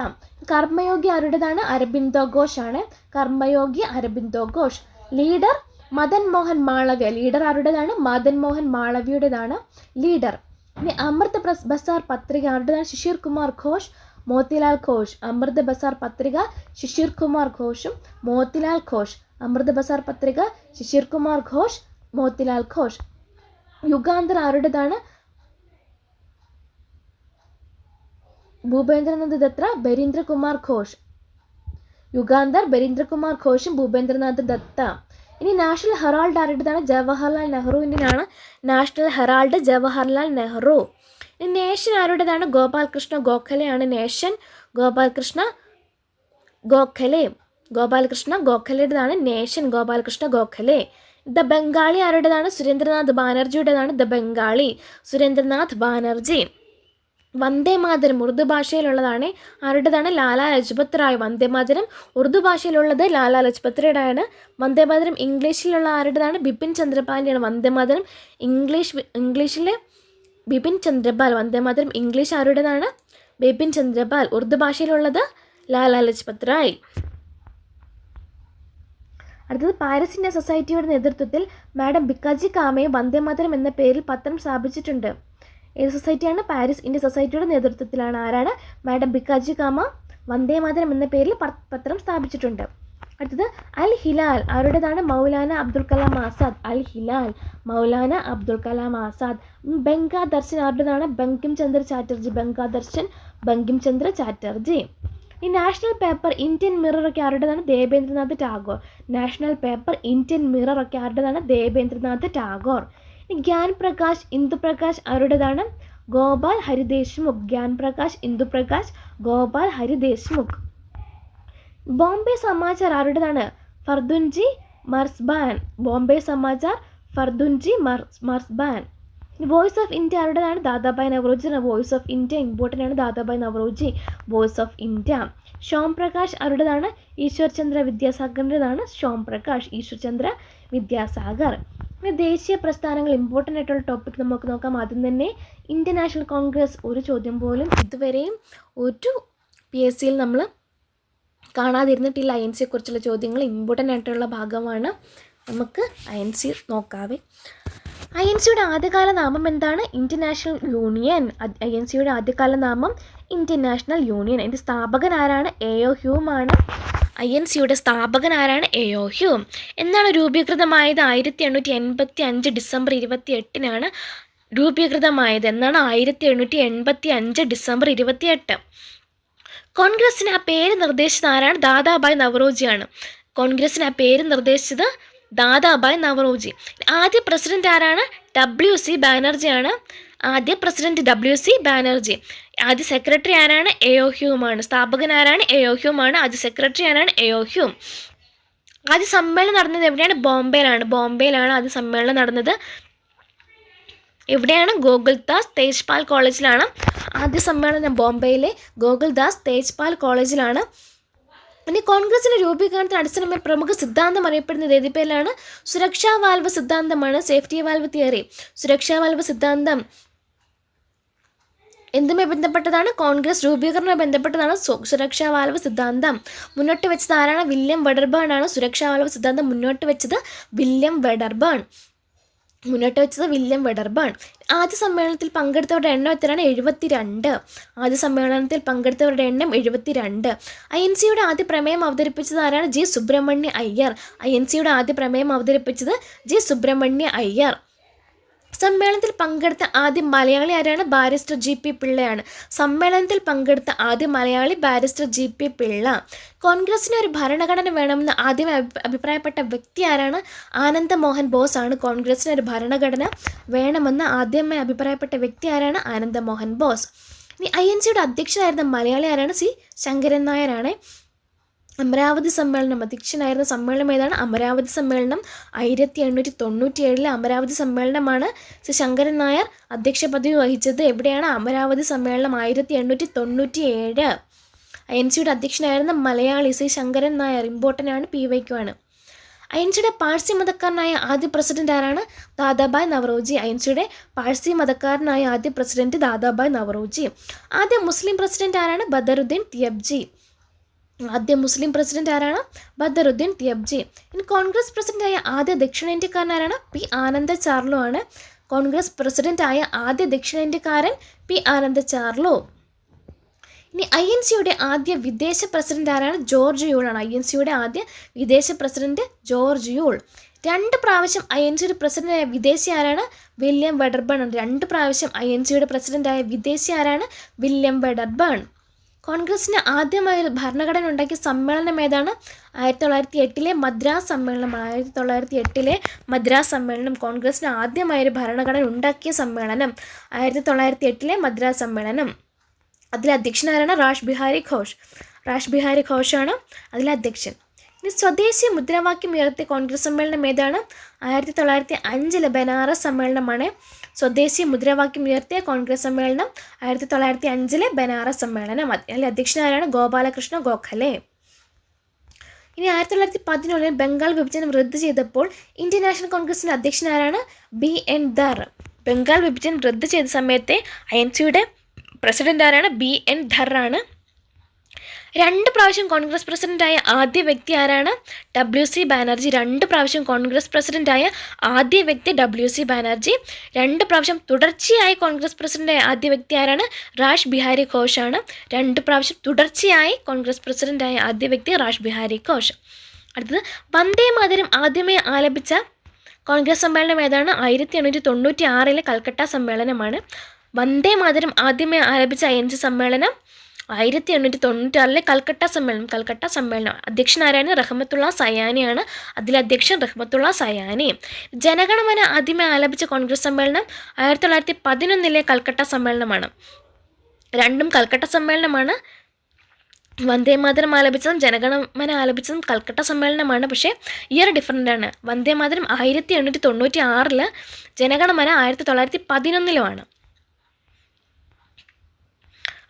കർമ്മയോഗി ആരുടേതാണ്? അരബിന്ദോ ഘോഷ് ആണ്. കർമ്മയോഗി അരബിന്ദോ ഘോഷ്. ലീഡർ മദൻ മോഹൻ മാളവ്യ. ലീഡർ ആരുടേതാണ്? മദൻ മോഹൻ മാളവ്യയുടേതാണ് ലീഡർ. ഇനി അമൃത് ബസാർ പത്രിക ആരുടേതാണ്? ശിശിർ കുമാർ ഘോഷ്, മോത്തിലാൽ ഘോഷ്. അമൃത് ബസാർ പത്രിക ശിശിർ കുമാർ ഘോഷും മോത്തിലാൽ ഘോഷ്. അമൃത് ബസാർ പത്രിക ശിശിർ കുമാർ ഘോഷ്, മോത്തിലാൽ ഘോഷ്. യുഗാന്തർ ആരുടേതാണ്? ഭൂപേന്ദ്രനാഥ് ദത്ത, ബരീന്ദ്രകുമാർ ഘോഷ്. യുഗാന്തർ ബരീന്ദ്രകുമാർ ഘോഷും ഭൂപേന്ദ്രനാഥ് ദത്ത. ഇനി നാഷണൽ ഹെറാൾഡ് ആരുടേതാണ്? ജവഹർലാൽ നെഹ്റുവിൻ്റെയാണ് നാഷണൽ ഹെറാൾഡ്. ജവഹർലാൽ നെഹ്റു. ഇനി നേഷൻ ആരുടേതാണ്? ഗോപാൽകൃഷ്ണ ഗോഖലെയാണ് നേഷൻ. ഗോപാൽകൃഷ്ണ ഗോഖലെ. ഗോപാൽകൃഷ്ണ ഗോഖലെയുടേതാണ് നേഷൻ. ഗോപാൽകൃഷ്ണ ഗോഖലെ. ദ ബംഗാളി ആരുടേതാണ്? സുരേന്ദ്രനാഥ് ബാനർജിയുടേതാണ് ദ ബംഗാളി. സുരേന്ദ്രനാഥ് ബാനർജി. വന്ദേ മാതരം ഉറുദു ഭാഷയിലുള്ളതാണ്. ആരുടേതാണ്? ലാലാ ലജ്പത് റായ്. വന്ദേ മാതരം ഉറുദു ഭാഷയിലുള്ളത് ലാലാ ലജ്പത് റായാണ്. വന്ദേ മാതരം ഇംഗ്ലീഷിലുള്ള ആരുടേതാണ്? ബിപിൻ ചന്ദ്രപാലിൻ്റെയാണ് വന്ദേ മാതരം. ഇംഗ്ലീഷിലെ ബിപിൻ ചന്ദ്രപാൽ. വന്ദേ മാതരം ഇംഗ്ലീഷ് ആരുടേതാണ്? ബിപിൻ ചന്ദ്രപാൽ. ഉറുദു ഭാഷയിലുള്ളത് ലാലാ ലജ്പത് റായ്. അടുത്തത് പാരീസ് ഇന്ത്യ സൊസൈറ്റിയുടെ നേതൃത്വത്തിൽ മാഡം ഭിക്കാജി കാമയെ വന്ദേ മാതരം എന്ന പേരിൽ പത്രം സ്ഥാപിച്ചിട്ടുണ്ട്. ഏത് സൊസൈറ്റിയാണ്? പാരീസ് ഇന്ത്യ സൊസൈറ്റിയുടെ നേതൃത്വത്തിലാണ്. ആരാണ്? മാഡം ഭിക്കാജി കാമ വന്ദേ മാതരം എന്ന പേരിൽ പത്രം സ്ഥാപിച്ചിട്ടുണ്ട്. അടുത്തത് അൽ ഹിലാൽ ആരുടേതാണ്? മൗലാന അബ്ദുൽ കലാം ആസാദ്. അൽ ഹിലാൽ മൗലാന അബ്ദുൽ കലാം ആസാദ്. ബംഗാദർശൻ ആരുടേതാണ്? ബങ്കിം ചന്ദ്ര ചാറ്റർജി. ബംഗാദർശൻ ബങ്കിം ചന്ദ്ര ചാറ്റർജി. ഈ നാഷണൽ പേപ്പർ ഇന്ത്യൻ മിറർ ഒക്കെ ആരുടേതാണ്? Debendranath Tagore. National paper Indian mirror ഒക്കെ ആരുടേതാണ്? ദേവേന്ദ്രനാഥ് ടാഗോർ. ഗ്യാൻ പ്രകാശ് ഇന്ദുപ്രകാശ് ആരുടേതാണ്? ഗോപാൽ ഹരി ദേശ്മുഖ്. ഗ്യാൻ പ്രകാശ് ഇന്ദുപ്രകാശ് ഗോപാൽ ഹരി ദേശ്മുഖ്. ബോംബെ സമാചാർ ആരുടേതാണ്? Fardunji Marzban. Bombay Samachar Fardunji Marzban. Voice of India ആരുടേതാണ്? Dadabhai Naoroji. Voice of India important ആണ്. Dadabhai Naoroji. Voice of India. Som Prakash ആരുടേതാണ്? ഈശ്വർ ചന്ദ്ര വിദ്യാസാഗറിൻ്റെതാണ് ഷോം പ്രകാശ്. ഈശ്വർ ചന്ദ്ര വിദ്യാസാഗർ. പിന്നെ ദേശീയ പ്രസ്ഥാനങ്ങൾ ഇമ്പോർട്ടൻ്റ് ആയിട്ടുള്ള ടോപ്പിക് നമുക്ക് നോക്കാം. ആദ്യം തന്നെ ഇന്ത്യൻ നാഷണൽ കോൺഗ്രസ്. ഒരു ചോദ്യം പോലും ഇതുവരെയും ഒരു PSCയിൽ നമ്മൾ കാണാതിരുന്നിട്ടില്ല. INC കുറിച്ചുള്ള ചോദ്യങ്ങൾ ഇമ്പോർട്ടൻ്റ് ആയിട്ടുള്ള ഭാഗമാണ്. നമുക്ക് INC നോക്കാവേ. INCയുടെ ആദ്യകാല നാമം എന്താണ്? Indian national union. INCയുടെ ആദ്യകാല നാമം ഇന്ത്യൻ നാഷണൽ യൂണിയൻ. ഇതിൻ്റെ സ്ഥാപകൻ ആരാണ്? AO ഹ്യൂം ആണ്. INCയുടെ സ്ഥാപകൻ ആരാണ്? AO Hume. എന്നാണ് രൂപീകൃതമായത്? 1885 ഡിസംബർ 28-നാണ് രൂപീകൃതമായത്. എന്നാണ് 1885 ഡിസംബർ 28. കോൺഗ്രസിന് ആ പേര് നിർദ്ദേശിച്ചത് ആരാണ്? ദാദാഭായ് നവറോജിയാണ്. കോൺഗ്രസിന് ആ പേര് നിർദ്ദേശിച്ചത് ദാദാഭായ് നവറോജി. ആദ്യ പ്രസിഡന്റ് ആരാണ്? WC ബാനർജിയാണ്. ആദ്യ പ്രസിഡന്റ് WC ബാനർജി. ആദ്യ സെക്രട്ടറി ആരാണ്? AO ഹ്യൂം ആണ്. സ്ഥാപകൻ ആരാണ്? AO ഹ്യൂം ആണ്. ആദ്യ സെക്രട്ടറി ആരാണ്? AO Hume. ആദ്യ സമ്മേളനം നടന്നത് എവിടെയാണ്? ബോംബെയിലാണ്. ബോംബെയിലാണ് ആദ്യ സമ്മേളനം നടന്നത്. എവിടെയാണ്? ഗോകുൽദാസ് തേജ്പാൽ കോളേജിലാണ് ആദ്യ സമ്മേളനം. ബോംബെയിലെ ഗോകുൽദാസ് തേജ്പാൽ കോളേജിലാണ്. ഇനി കോൺഗ്രസിന്റെ രൂപീകരണത്തിന് അടിസ്ഥാനമായ പ്രമുഖ സിദ്ധാന്തം അറിയപ്പെടുന്നത് ഏത് പേരിലാണ്? സുരക്ഷാ വാൽവ് സിദ്ധാന്തമാണ്. Safety valve theory. സുരക്ഷാ വാൽവ് സിദ്ധാന്തം എന്തുമായി ബന്ധപ്പെട്ടതാണ്? കോൺഗ്രസ് രൂപീകരണവുമായി ബന്ധപ്പെട്ടതാണ് സുരക്ഷാ വാൽവ് സിദ്ധാന്തം. മുന്നോട്ട് വെച്ചത് ആരാണ്? വില്യം വെഡർബേൺ ആണ്. സുരക്ഷാ വാൽവ് സിദ്ധാന്തം മുന്നോട്ട് വെച്ചത് വില്യം വെഡർബേൺ. മുന്നോട്ട് വെച്ചത് വില്യം വെഡർബൺ. ആദ്യ സമ്മേളനത്തിൽ പങ്കെടുത്തവരുടെ എണ്ണം എത്രയാണ്? 72. ആദ്യ സമ്മേളനത്തിൽ പങ്കെടുത്തവരുടെ എണ്ണം 72. INC-യുടെ ആദ്യ പ്രമേയം അവതരിപ്പിച്ചത് ആരാണ്? ജി സുബ്രഹ്മണ്യ അയ്യർ. INC-യുടെ ആദ്യ പ്രമേയം അവതരിപ്പിച്ചത് ജി സുബ്രഹ്മണ്യ അയ്യർ. സമ്മേളനത്തിൽ പങ്കെടുത്ത ആദ്യ മലയാളി ആരാണ്? Barrister GP പിള്ളയാണ്. സമ്മേളനത്തിൽ പങ്കെടുത്ത ആദ്യ മലയാളി ബാരിസ്റ്റർ GP പിള്ള. കോൺഗ്രസിന് ഒരു ഭരണഘടന വേണമെന്ന് ആദ്യമേ അഭിപ്രായപ്പെട്ട വ്യക്തി ആരാണ്? ആനന്ദ മോഹൻ ബോസ് ആണ്. കോൺഗ്രസിന് ഒരു ഭരണഘടന വേണമെന്ന് ആദ്യമേ അഭിപ്രായപ്പെട്ട വ്യക്തി ആരാണ്? ആനന്ദ മോഹൻ ബോസ്. ഇനി INC-യുടെ അധ്യക്ഷനായിരുന്ന മലയാളി ആരാണ്? സി ശങ്കരൻ നായരാണ്. അമരാവതി സമ്മേളനം അധ്യക്ഷനായിരുന്ന സമ്മേളനം ഏതാണ്? അമരാവതി സമ്മേളനം 1897 അമരാവതി സമ്മേളനമാണ്. ശ്രീ ശങ്കരൻ നായർ അധ്യക്ഷ പദവി വഹിച്ചത്. എവിടെയാണ്? അമരാവതി സമ്മേളനം 1897. INC-യുടെ അധ്യക്ഷനായിരുന്ന മലയാളി ശ്രീ ശങ്കരൻ നായർ. ഇമ്പോർട്ടൻ്റ് ആണ്, PYQ ആണ്. INC-യുടെ പാഴ്സി മതക്കാരനായ ആദ്യ പ്രസിഡന്റ് ആരാണ്? ദാദാഭായ് നവറോജി. INC-യുടെ പാഴ്സി മതക്കാരനായ ആദ്യ പ്രസിഡന്റ് ദാദാഭായ് നവറോജി. ആദ്യ മുസ്ലിം പ്രസിഡന്റ് ആരാണ്? ബദറുദ്ദീൻ തിയബ്ജി. ആദ്യ മുസ്ലിം പ്രസിഡന്റ് ആരാണ്? ബദറുദ്ദീൻ തിയബ്ജി. ഇനി കോൺഗ്രസ് പ്രസിഡന്റായ ആദ്യ ദക്ഷിണേന്ത്യക്കാരനാരാണ്? P. ആനന്ദ ചാർലോ ആണ്. കോൺഗ്രസ് പ്രസിഡന്റായ ആദ്യ ദക്ഷിണേന്ത്യക്കാരൻ P. ആനന്ദ ചാർലോ. ഇനി INC-യുടെ ആദ്യ വിദേശ പ്രസിഡന്റ് ആരാണ്? ജോർജ് യൂൾ ആണ്. INC-യുടെ ആദ്യ വിദേശ പ്രസിഡന്റ് ജോർജ് യൂൾ. 2 പ്രാവശ്യം INC-യുടെ പ്രസിഡന്റായ വിദേശി ആരാണ്? വില്യം വെഡർബൺ ആണ്. 2 പ്രാവശ്യം INC-യുടെ പ്രസിഡന്റായ വിദേശി ആരാണ്? വില്യം വെഡർബൺ. കോൺഗ്രസിന് ആദ്യമായി ഭരണഘടന ഉണ്ടാക്കിയ സമ്മേളനം ഏതാണ്? 1908 മദ്രാസ് സമ്മേളനമാണ്. 1908 മദ്രാസ് സമ്മേളനം കോൺഗ്രസിന് ആദ്യമായൊരു ഭരണഘടന ഉണ്ടാക്കിയ സമ്മേളനം. 1908 മദ്രാസ് സമ്മേളനം. അതിലെ അധ്യക്ഷനാരാണ്? റാഷ് ബിഹാരി ഘോഷ്. റാഷ് ബിഹാരി ഘോഷാണ് അതിലെ അധ്യക്ഷൻ. ഇനി സ്വദേശി മുദ്രാവാക്യം ഉയർത്തിയ കോൺഗ്രസ് സമ്മേളനം ഏതാണ്? 1905 ബനാറസ് സമ്മേളനമാണ്. സ്വദേശി മുദ്രാവാക്യം ഉയർത്തിയ കോൺഗ്രസ് സമ്മേളനം 1905 ബനാറസ് സമ്മേളനം. അതിലെ അധ്യക്ഷനാരാണ്? ഗോപാലകൃഷ്ണ ഗോഖലെ. ഇനി 1911 ബംഗാൾ വിഭജനം റദ്ദ് ചെയ്തപ്പോൾ ഇന്ത്യൻ നാഷണൽ കോൺഗ്രസിൻ്റെ അധ്യക്ഷനാരാണ്? BN ധർ. ബംഗാൾ വിഭജനം റദ്ദ് ചെയ്ത സമയത്തെ INC-യുടെ പ്രസിഡന്റ് ആരാണ്? BN ധർ ആണ്. 2 പ്രാവശ്യം കോൺഗ്രസ് പ്രസിഡന്റായ ആദ്യ വ്യക്തി ആരാണ്? WC ബാനർജി. 2 പ്രാവശ്യം കോൺഗ്രസ് പ്രസിഡന്റായ ആദ്യ വ്യക്തി WC ബാനർജി. 2 പ്രാവശ്യം തുടർച്ചയായി കോൺഗ്രസ് പ്രസിഡന്റായ ആദ്യ വ്യക്തി ആരാണ്? റാഷ് ബിഹാരി ഘോഷ് ആണ്. 2 പ്രാവശ്യം തുടർച്ചയായി കോൺഗ്രസ് പ്രസിഡന്റായ ആദ്യ വ്യക്തി റാഷ് ബിഹാരി ഘോഷ്. അടുത്തത് വന്ദേ മാതരം ആദ്യമായി ആലപിച്ച കോൺഗ്രസ് സമ്മേളനം ഏതാണ്? 1896 കൽക്കട്ട സമ്മേളനമാണ്. വന്ദേ മാതരം ആദ്യമായി ആലപിച്ച INC സമ്മേളനം 1896 കൽക്കട്ട സമ്മേളനം. കൽക്കട്ട സമ്മേളനം അധ്യക്ഷനാരാണ്? റഹ്മത്തുള്ള സയാനിയാണ്. അതിലെ അധ്യക്ഷൻ റഹ്മത്തുള്ള സയാനി. ജനഗണമന ആദ്യമായി ആലപിച്ച കോൺഗ്രസ് സമ്മേളനം 1911 കൽക്കട്ട സമ്മേളനമാണ്. രണ്ടും കൽക്കട്ട സമ്മേളനമാണ്. വന്ദേ മാതരം ആലപിച്ചതും ജനഗണമന ആലപിച്ചതും കൽക്കട്ട സമ്മേളനമാണ്. പക്ഷേ ഇയർ ഡിഫറൻ്റ് ആണ്. വന്ദേ മാതരം 1896, ജനഗണമന 1911.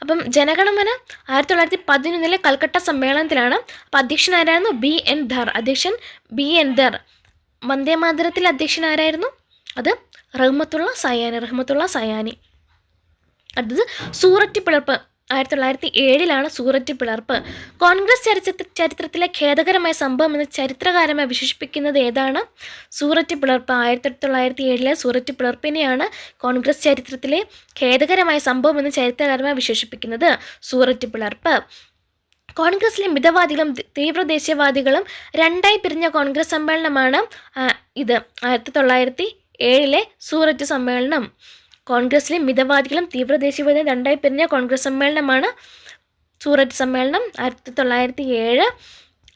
അപ്പം ജനഗണമന 1911 കൽക്കട്ട സമ്മേളനത്തിലാണ്. അപ്പം അധ്യക്ഷനാരായിരുന്നു? BN ധർ. അധ്യക്ഷൻ BN ധർ. വന്ദേ മാതരത്തിലെ അധ്യക്ഷനാരായിരുന്നു? അത് റഹ്മത്തുള്ള സയാനി. അടുത്തത് സൂററ്റ് പിളർപ്പ് 1907 സൂററ്റ് പിളർപ്പ്. കോൺഗ്രസ് ചരിത്രത്തിലെ ഖേദകരമായ സംഭവം എന്ന് ചരിത്രകാരമായി വിശേഷിപ്പിക്കുന്നത് ഏതാണ്? സൂററ്റ് പിളർപ്പ്. 1907 സൂററ്റ് പിളർപ്പിനെയാണ് കോൺഗ്രസ് ചരിത്രത്തിലെ ഖേദകരമായ സംഭവം എന്ന് ചരിത്രകാരമായി വിശേഷിപ്പിക്കുന്നത്. സൂററ്റ് പിളർപ്പ്. കോൺഗ്രസിലെ മിതവാദികളും തീവ്ര ദേശീയവാദികളും 2ആയി പിരിഞ്ഞ കോൺഗ്രസ് സമ്മേളനമാണ് ഇത്. 1907 സൂററ്റ് സമ്മേളനം. കോൺഗ്രസിലെ മിതവാദികളും തീവ്ര ദേശീയവാദികളും 2ആയി പിരിഞ്ഞ കോൺഗ്രസ് സമ്മേളനമാണ് സൂററ്റ് സമ്മേളനം 1907.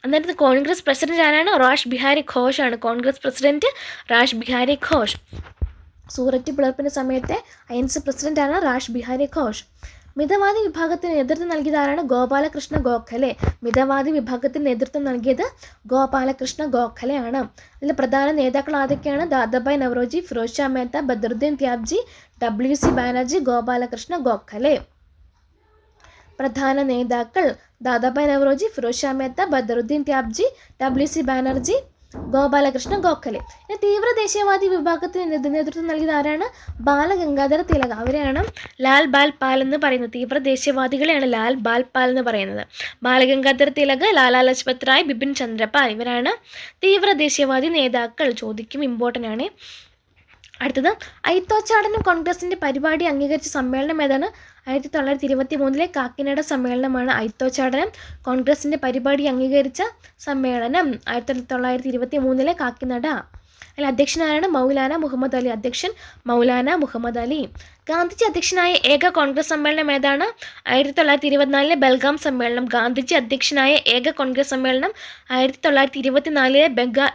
അന്നേരത്ത് കോൺഗ്രസ് പ്രസിഡന്റ് ആരാണ്? റാഷ് ബിഹാരി ഘോഷ് ആണ്. കോൺഗ്രസ് പ്രസിഡന്റ് റാഷ് ബിഹാരി ഘോഷ്. സൂററ്റ് പിളർപ്പിൻ്റെ സമയത്തെ INC പ്രസിഡന്റാണ് റാഷ് ബിഹാരി ഘോഷ്. മിതവാദി വിഭാഗത്തിന് നേതൃത്വം നൽകിയതാരാണ്? ഗോപാലകൃഷ്ണ ഗോഖലെ. മിതവാദി വിഭാഗത്തിന് നേതൃത്വം നൽകിയത് ഗോപാലകൃഷ്ണ ഗോഖലെ ആണ്. ഇതിൽ പ്രധാന നേതാക്കൾ ആരൊക്കെയാണ്? ദാദാഭായ് നവറോജി, ഫിറോസ് ഷാ മേത്ത, ബദറുദ്ദീൻ ത്യാബ്ജി, WC ബാനർജി, ഗോപാലകൃഷ്ണ ഗോഖലെ. പ്രധാന നേതാക്കൾ ദാദാഭായ് നവറോജി, ഫിറോസ് ഷാ മേത്ത, ബദറുദ്ദീൻ ത്യാബ്ജി, WC ബാനർജി, ഗോപാലകൃഷ്ണ ഗോഖലെ. തീവ്ര ദേശീയവാദി വിഭാഗത്തിന് നേതൃത്വം നൽകിയത് ആരാണ്? ബാലഗംഗാധര തിലക്. അവരെയാണ് ലാൽ ബാൽ പാൽ എന്ന് പറയുന്നത്. തീവ്ര ദേശീയവാദികളെയാണ് ലാൽ ബാൽ പാൽ എന്ന് പറയുന്നത്. ബാലഗംഗാധര തിലക്, ലാലാ ലജ്പത് റായ്, ബിപിൻ ചന്ദ്രപാൽ ഇവരാണ് തീവ്ര ദേശീയവാദി നേതാക്കൾ. ചോദിക്കും, ഇമ്പോർട്ടൻ്റ് ആണ്. അടുത്തത് ഐത്തോച്ചാടനം കോൺഗ്രസിൻ്റെ പരിപാടി അംഗീകരിച്ച സമ്മേളനം ഏതാണ്? 1923 കാക്കിനാട സമ്മേളനമാണ് ഐത്തോച്ചാടനം കോൺഗ്രസിൻ്റെ പരിപാടി അംഗീകരിച്ച സമ്മേളനം. 1923 കാക്കിനാട. അതിൽ അധ്യക്ഷനാരാണ്? മൗലാന മുഹമ്മദ് അലി. അധ്യക്ഷൻ മൗലാന മുഹമ്മദ് അലി. ഗാന്ധിജി അധ്യക്ഷനായ ഏക കോൺഗ്രസ് സമ്മേളനം ഏതാണ്? 1924 ബൽഗാം സമ്മേളനം. ഗാന്ധിജി അധ്യക്ഷനായ ഏക കോൺഗ്രസ് സമ്മേളനം 1924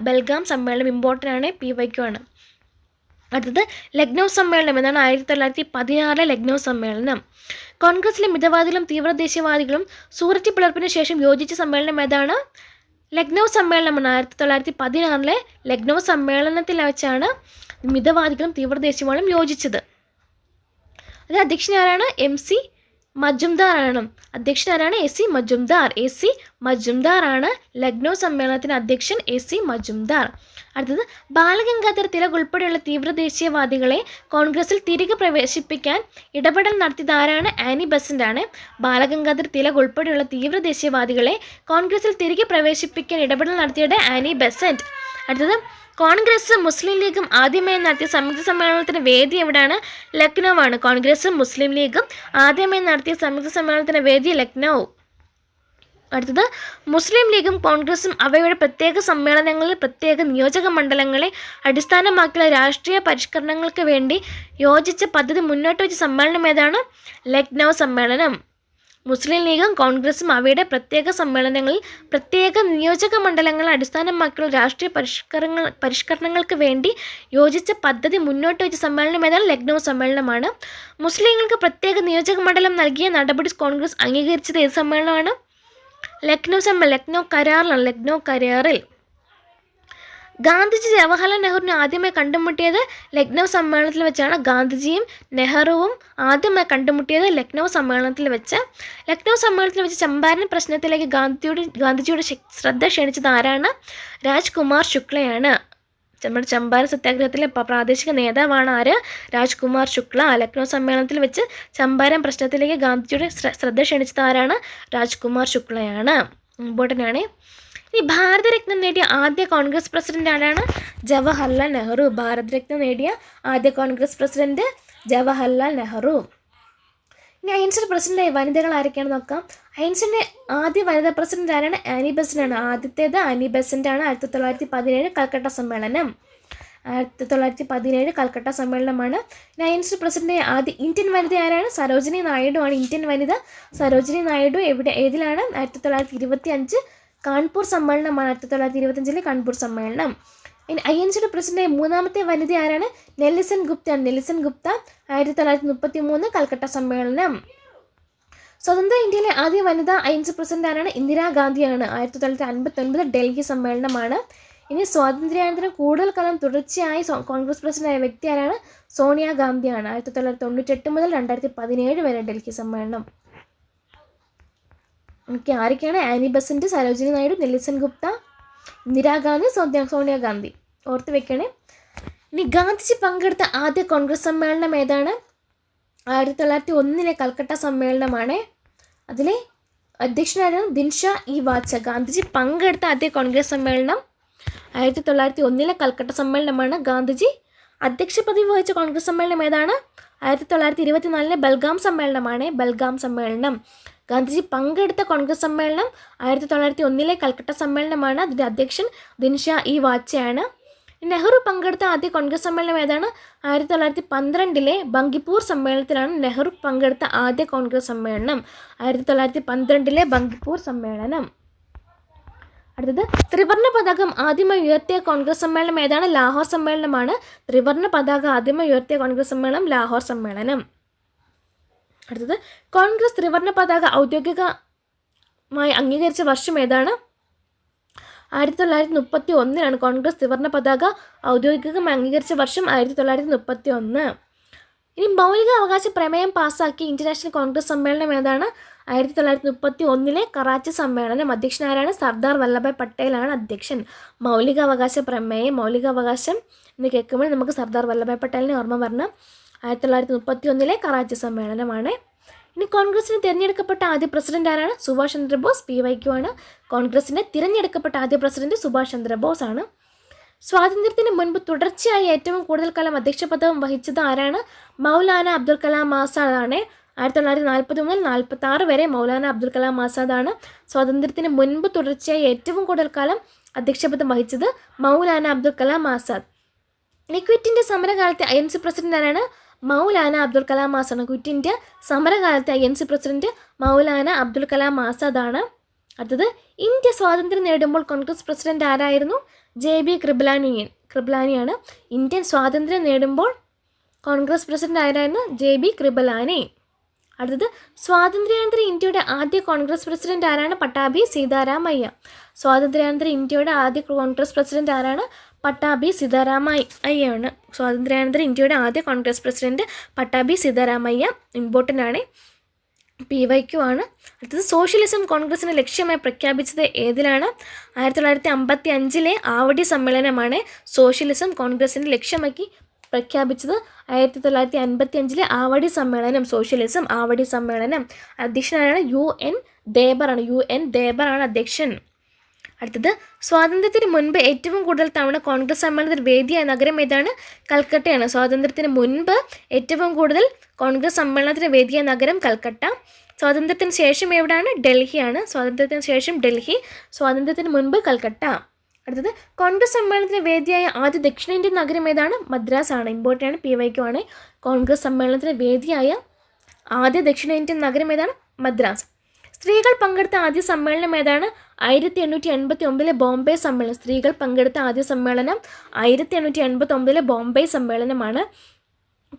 ബൽഗാം സമ്മേളനം. ഇമ്പോർട്ടൻ്റ് ആണ്, PYQ ആണ്. അടുത്തത് ലക്നൗ സമ്മേളനം എന്നാണ്. 1916 ലക്നൗ സമ്മേളനം. കോൺഗ്രസിലെ മിതവാദികളും തീവ്രദേശീയവാദികളും സൂററ്റ് പിളർപ്പിന് ശേഷം യോജിച്ച സമ്മേളനം ഏതാണ്? ലക്നൗ സമ്മേളനമാണ്. 1916 ലക്നൗ സമ്മേളനത്തിൽ വെച്ചാണ് മിതവാദികളും തീവ്രദേശീയവാദികളും യോജിച്ചത്. അത് അധ്യക്ഷനാരാണ്? MC മജുംദാർ ആണ്. അധ്യക്ഷനാരാണ്? AC മജുംദാർ. AC മജുംദാർ ആണ് ലക്നൗ സമ്മേളനത്തിന് അധ്യക്ഷൻ. AC മജുംദാർ. അടുത്തത് ബാലഗംഗാധർ തിലക് ഉൾപ്പെടെയുള്ള തീവ്രദേശീയവാദികളെ കോൺഗ്രസിൽ തിരികെ പ്രവേശിപ്പിക്കാൻ ഇടപെടൽ നടത്തിയത് ആരാണ്? ആനി ബെസന്റ് ആണ്. ബാലഗംഗാധർ തിലക് ഉൾപ്പെടെയുള്ള തീവ്രദേശീയവാദികളെ കോൺഗ്രസിൽ തിരികെ പ്രവേശിപ്പിക്കാൻ ഇടപെടൽ നടത്തിയത് ആനി ബെസന്റ്. അടുത്തത് കോൺഗ്രസ് മുസ്ലിം ലീഗും ആദ്യമായി നടത്തിയ സംയുക്ത സമ്മേളനത്തിന് വേദി എവിടെയാണ്? ലക്നൗ ആണ്. കോൺഗ്രസും മുസ്ലിം ലീഗും ആദ്യമായി നടത്തിയ സംയുക്ത സമ്മേളനത്തിന് വേദി ലക്നൗ. അടുത്തത് മുസ്ലിം ലീഗും കോൺഗ്രസും അവയുടെ പ്രത്യേക സമ്മേളനങ്ങളിൽ പ്രത്യേക നിയോജക മണ്ഡലങ്ങളെ അടിസ്ഥാനമാക്കിയുള്ള രാഷ്ട്രീയ പരിഷ്കരണങ്ങൾക്ക് വേണ്ടി യോജിച്ച പദ്ധതി മുന്നോട്ട് വെച്ച സമ്മേളനം ഏതാണ്? ലക്നൗ സമ്മേളനം. മുസ്ലിം ലീഗും കോൺഗ്രസും അവയുടെ പ്രത്യേക സമ്മേളനങ്ങളിൽ പ്രത്യേക നിയോജക മണ്ഡലങ്ങളെ അടിസ്ഥാനമാക്കിയുള്ള രാഷ്ട്രീയ പരിഷ്കരണങ്ങൾക്ക് വേണ്ടി യോജിച്ച പദ്ധതി മുന്നോട്ട് വെച്ച സമ്മേളനം ഏതാണ്? ലക്നൗ സമ്മേളനമാണ്. മുസ്ലിങ്ങൾക്ക് പ്രത്യേക നിയോജക മണ്ഡലം നൽകിയ നടപടി കോൺഗ്രസ് അംഗീകരിച്ചത് ഏത് സമ്മേളനമാണ്? ലക്നൗ കരാറിലാണ്. ലക്നൗ കരാറിൽ. ഗാന്ധിജി ജവഹർലാൽ നെഹ്റുവിനെ ആദ്യമായി കണ്ടുമുട്ടിയത് ലക്നൗ സമ്മേളനത്തിൽ വെച്ചാണ്. ഗാന്ധിജിയും നെഹ്റുവും ആദ്യമായി കണ്ടുമുട്ടിയത് ലക്നൗ സമ്മേളനത്തിൽ വെച്ച്. ലക്നൗ സമ്മേളനത്തിൽ വെച്ച് ചമ്പാരൻ പ്രശ്നത്തിലേക്ക് ഗാന്ധിജിയുടെ ശ്രദ്ധ ക്ഷണിച്ചത് ആരാണ്? രാജ്കുമാർ ശുക്ലയാണ്. നമ്മുടെ ചമ്പാരൻ സത്യാഗ്രഹത്തിലെ പ്രാദേശിക നേതാവാണ് ആര്? രാജ്കുമാർ ശുക്ല. ലക്നൗ സമ്മേളനത്തിൽ വെച്ച് ചമ്പാരൻ പ്രശ്നത്തിലേക്ക് ഗാന്ധിജിയുടെ ശ്രദ്ധ ക്ഷണിച്ചത് ആരാണ്? രാജ്കുമാർ ശുക്ലയാണ്. ഇമ്പോർട്ടൻ്റ് ആണ്. ഇനി ഭാരതരത്നം നേടിയ ആദ്യ കോൺഗ്രസ് പ്രസിഡന്റ് ആരാണ്? ജവഹർലാൽ നെഹ്റു. ഭാരതരത്നം നേടിയ ആദ്യ കോൺഗ്രസ് പ്രസിഡന്റ് ജവഹർലാൽ നെഹ്റു. ഇനി ഐൻസിന്റെ പ്രസിഡന്റായ വനിതകൾ ആരൊക്കെയാണെന്ന് നോക്കാം. ഐൻസിന്റെ ആദ്യ വനിതാ പ്രസിഡന്റ് ആരാണ്? ആനി ബെസന്റ് ആണ്. ആദ്യത്തേത് ആനി ബെസന്റ് ആണ്. 1917 കൽക്കട്ട സമ്മേളനം. 1917 കൽക്കട്ട സമ്മേളനമാണ്. ഐൻസിന്റെ പ്രസിഡന്റായ ആദ്യ ഇന്ത്യൻ വനിത ആരാണ്? സരോജിനി നായിഡു ആണ് ഇന്ത്യൻ വനിത. സരോജിനി നായിഡു ഏതിലാണ്? 1925 കാൺപൂർ സമ്മേളനമാണ്. 1925 കാൺപൂർ സമ്മേളനം. ഇനി INCയുടെ പ്രസിഡന്റായ മൂന്നാമത്തെ വനിത ആരാണ്? നെൽസൺ ഗുപ്ത. 1933 കൽക്കട്ട സമ്മേളനം. സ്വതന്ത്ര ഇന്ത്യയിലെ ആദ്യ വനിതാ INC പ്രസിഡന്റ് ആരാണ്? ഇന്ദിരാഗാന്ധിയാണ്. 1959 ഡൽഹി സമ്മേളനമാണ്. ഇനി സ്വാതന്ത്ര്യാനന്തരം കൂടുതൽ കാലം തുടർച്ചയായി കോൺഗ്രസ് പ്രസിഡന്റായ വ്യക്തി ആരാണ്? സോണിയാഗാന്ധിയാണ്. 1998 മുതൽ 2017 വരെ ഡൽഹി സമ്മേളനം. എനിക്ക് ആരൊക്കെയാണ്? Annie Besant, Sarojini Naidu, Nelson Gupta, Indira Gandhi, Sonia Gandhi. ഓർത്ത് വെക്കണേ. ഇനി ഗാന്ധിജി പങ്കെടുത്ത ആദ്യ കോൺഗ്രസ് സമ്മേളനം ഏതാണ്? 1901 കൽക്കട്ട സമ്മേളനമാണ്. അതിലെ അധ്യക്ഷനായിരുന്നു ദിൻഷാ ഇ വാച്ച. ഗാന്ധിജി പങ്കെടുത്ത ആദ്യ കോൺഗ്രസ് സമ്മേളനം 1901 കൽക്കട്ട സമ്മേളനമാണ്. ഗാന്ധിജി അധ്യക്ഷ പദവി വഹിച്ച കോൺഗ്രസ് സമ്മേളനം ഏതാണ്? 1924 ബൽഗാം സമ്മേളനമാണ്. ബൽഗാം സമ്മേളനം. ഗാന്ധിജി പങ്കെടുത്ത കോൺഗ്രസ് സമ്മേളനം 1901 കൽക്കട്ട സമ്മേളനമാണ്. അതിൻ്റെ അധ്യക്ഷൻ ദിൻഷാ ഇ വാച്ചയാണ്. നെഹ്റു പങ്കെടുത്ത ആദ്യ കോൺഗ്രസ് സമ്മേളനം ഏതാണ്? 1912 ബങ്കിപ്പൂർ സമ്മേളനത്തിലാണ് നെഹ്റു പങ്കെടുത്ത ആദ്യ കോൺഗ്രസ് സമ്മേളനം. 1912 ബങ്കിപ്പൂർ സമ്മേളനം. അടുത്തത് ത്രിവർണ്ണ പതാകം ആദ്യമായി ഉയർത്തിയ കോൺഗ്രസ് സമ്മേളനം ഏതാണ്? ലാഹോർ സമ്മേളനമാണ്. ത്രിവർണ്ണ പതാക ആദ്യമായി ഉയർത്തിയ കോൺഗ്രസ് സമ്മേളനം ലാഹോർ സമ്മേളനം. അടുത്തത് കോൺഗ്രസ് ത്രിവർണ്ണ പതാക ഔദ്യോഗികമായി അംഗീകരിച്ച വർഷം ഏതാണ്? 1931 കോൺഗ്രസ് ത്രിവർണ്ണ പതാക ഔദ്യോഗികമായി അംഗീകരിച്ച വർഷം 1931. ഇനി മൗലിക അവകാശ പ്രമേയം പാസ്സാക്കിയ ഇന്റർനാഷണൽ കോൺഗ്രസ് സമ്മേളനം ഏതാണ്? 1931 കറാച്ചി സമ്മേളനം. അധ്യക്ഷനാരാണ്? സർദാർ വല്ലഭായ് പട്ടേലാണ് അധ്യക്ഷൻ. മൗലികാവകാശ പ്രമേയം, മൗലികാവകാശം എന്ന് കേൾക്കുമ്പോൾ നമുക്ക് സർദാർ വല്ലഭായ് പട്ടേലിനെ ഓർമ്മ വരണം. 1931 കറാച്ചി സമ്മേളനമാണ്. ഇനി കോൺഗ്രസിന് തിരഞ്ഞെടുക്കപ്പെട്ട ആദ്യ പ്രസിഡന്റ് ആരാണ്? സുഭാഷ് ചന്ദ്രബോസ്. PYQ ആണ്. കോൺഗ്രസിന്റെ തിരഞ്ഞെടുക്കപ്പെട്ട ആദ്യ പ്രസിഡന്റ് സുഭാഷ് ചന്ദ്രബോസ് ആണ്. സ്വാതന്ത്ര്യത്തിന് മുൻപ് തുടർച്ചയായി ഏറ്റവും കൂടുതൽ കാലം അധ്യക്ഷ പദം വഹിച്ചത് ആരാണ്? മൗലാന അബ്ദുൽ കലാം ആസാദാണ്. 1940 മുതൽ 1946 വരെ മൗലാന അബ്ദുൽ കലാം ആസാദാണ് സ്വാതന്ത്ര്യത്തിന് മുൻപ് തുടർച്ചയായി ഏറ്റവും കൂടുതൽ കാലം അധ്യക്ഷപദം വഹിച്ചത് മൗലാന അബ്ദുൽ കലാം ആസാദ്. ഇനി ക്വിറ്റ് ഇന്ത്യ സമരകാലത്തെ INC പ്രസിഡന്റ് ആരാണ്? മൗലാന അബ്ദുൽ കലാം ആസാദാണ്. ക്വിറ്റ് ഇന്ത്യ സമരകാലത്തെ INC പ്രസിഡന്റ് മൗലാന അബ്ദുൽ കലാം ആസാദാണ്. അടുത്തത്, ഇന്ത്യ സ്വാതന്ത്ര്യം നേടുമ്പോൾ കോൺഗ്രസ് പ്രസിഡന്റ് ആരായിരുന്നു? JB കൃപലാനിയാണ്. ഇന്ത്യൻ സ്വാതന്ത്ര്യം നേടുമ്പോൾ കോൺഗ്രസ് പ്രസിഡന്റ് ആരായിരുന്നു? JB കൃപലാനി. അടുത്തത്, സ്വാതന്ത്ര്യാനന്തര ഇന്ത്യയുടെ ആദ്യ കോൺഗ്രസ് പ്രസിഡന്റ് ആരാണ്? പട്ടാഭി സീതാരാമയ്യ. സ്വാതന്ത്ര്യാനന്തര ഇന്ത്യയുടെ ആദ്യ കോൺഗ്രസ് പ്രസിഡന്റ് ആരാണ്? പട്ടാഭി സീതാരാമയ്യയാണ്. സ്വാതന്ത്ര്യാനന്തര ഇന്ത്യയുടെ ആദ്യ കോൺഗ്രസ് പ്രസിഡന്റ് പട്ടാഭി സീതാരാമയ്യ. ഇമ്പോർട്ടൻ്റ് ആണ്, PYQ ആണ്. അടുത്തത്, സോഷ്യലിസം കോൺഗ്രസിന് ലക്ഷ്യമായി പ്രഖ്യാപിച്ചത് ഏതിലാണ്? 1955 ആവടി സമ്മേളനമാണ് സോഷ്യലിസം കോൺഗ്രസിന് ലക്ഷ്യമാക്കി പ്രഖ്യാപിച്ചത്. 1955 ആവടി സമ്മേളനം, സോഷ്യലിസം ആവടി സമ്മേളനം. അധ്യക്ഷനാണ് UN ദേബറാണ് അധ്യക്ഷൻ. അടുത്തത്, സ്വാതന്ത്ര്യത്തിന് മുൻപ് ഏറ്റവും കൂടുതൽ തവണ കോൺഗ്രസ് സമ്മേളനത്തിന് വേദിയായ നഗരം ഏതാണ്? കൽക്കട്ടയാണ്. സ്വാതന്ത്ര്യത്തിന് മുൻപ് ഏറ്റവും കൂടുതൽ കോൺഗ്രസ് സമ്മേളനത്തിന് വേദിയായ നഗരം കൽക്കട്ട. സ്വാതന്ത്ര്യത്തിന് ശേഷം എവിടെയാണ്? ഡൽഹിയാണ്. സ്വാതന്ത്ര്യത്തിന് ശേഷം ഡൽഹി, സ്വാതന്ത്ര്യത്തിന് മുൻപ് കൽക്കട്ട. അടുത്തത്, കോൺഗ്രസ് സമ്മേളനത്തിന് വേദിയായ ആദ്യ ദക്ഷിണേന്ത്യൻ നഗരം ഏതാണ്? മദ്രാസ് ആണ്. ഇമ്പോർട്ടൻ്റ് ആണ്, PYQ ആണ്. കോൺഗ്രസ് സമ്മേളനത്തിന് വേദിയായ ആദ്യ ദക്ഷിണേന്ത്യൻ നഗരം ഏതാണ്? മദ്രാസ്. സ്ത്രീകൾ പങ്കെടുത്ത ആദ്യ സമ്മേളനം ഏതാണ്? 1889 ബോംബെ സമ്മേളനം. സ്ത്രീകൾ പങ്കെടുത്ത ആദ്യ സമ്മേളനം 1889 ബോംബെ സമ്മേളനമാണ്.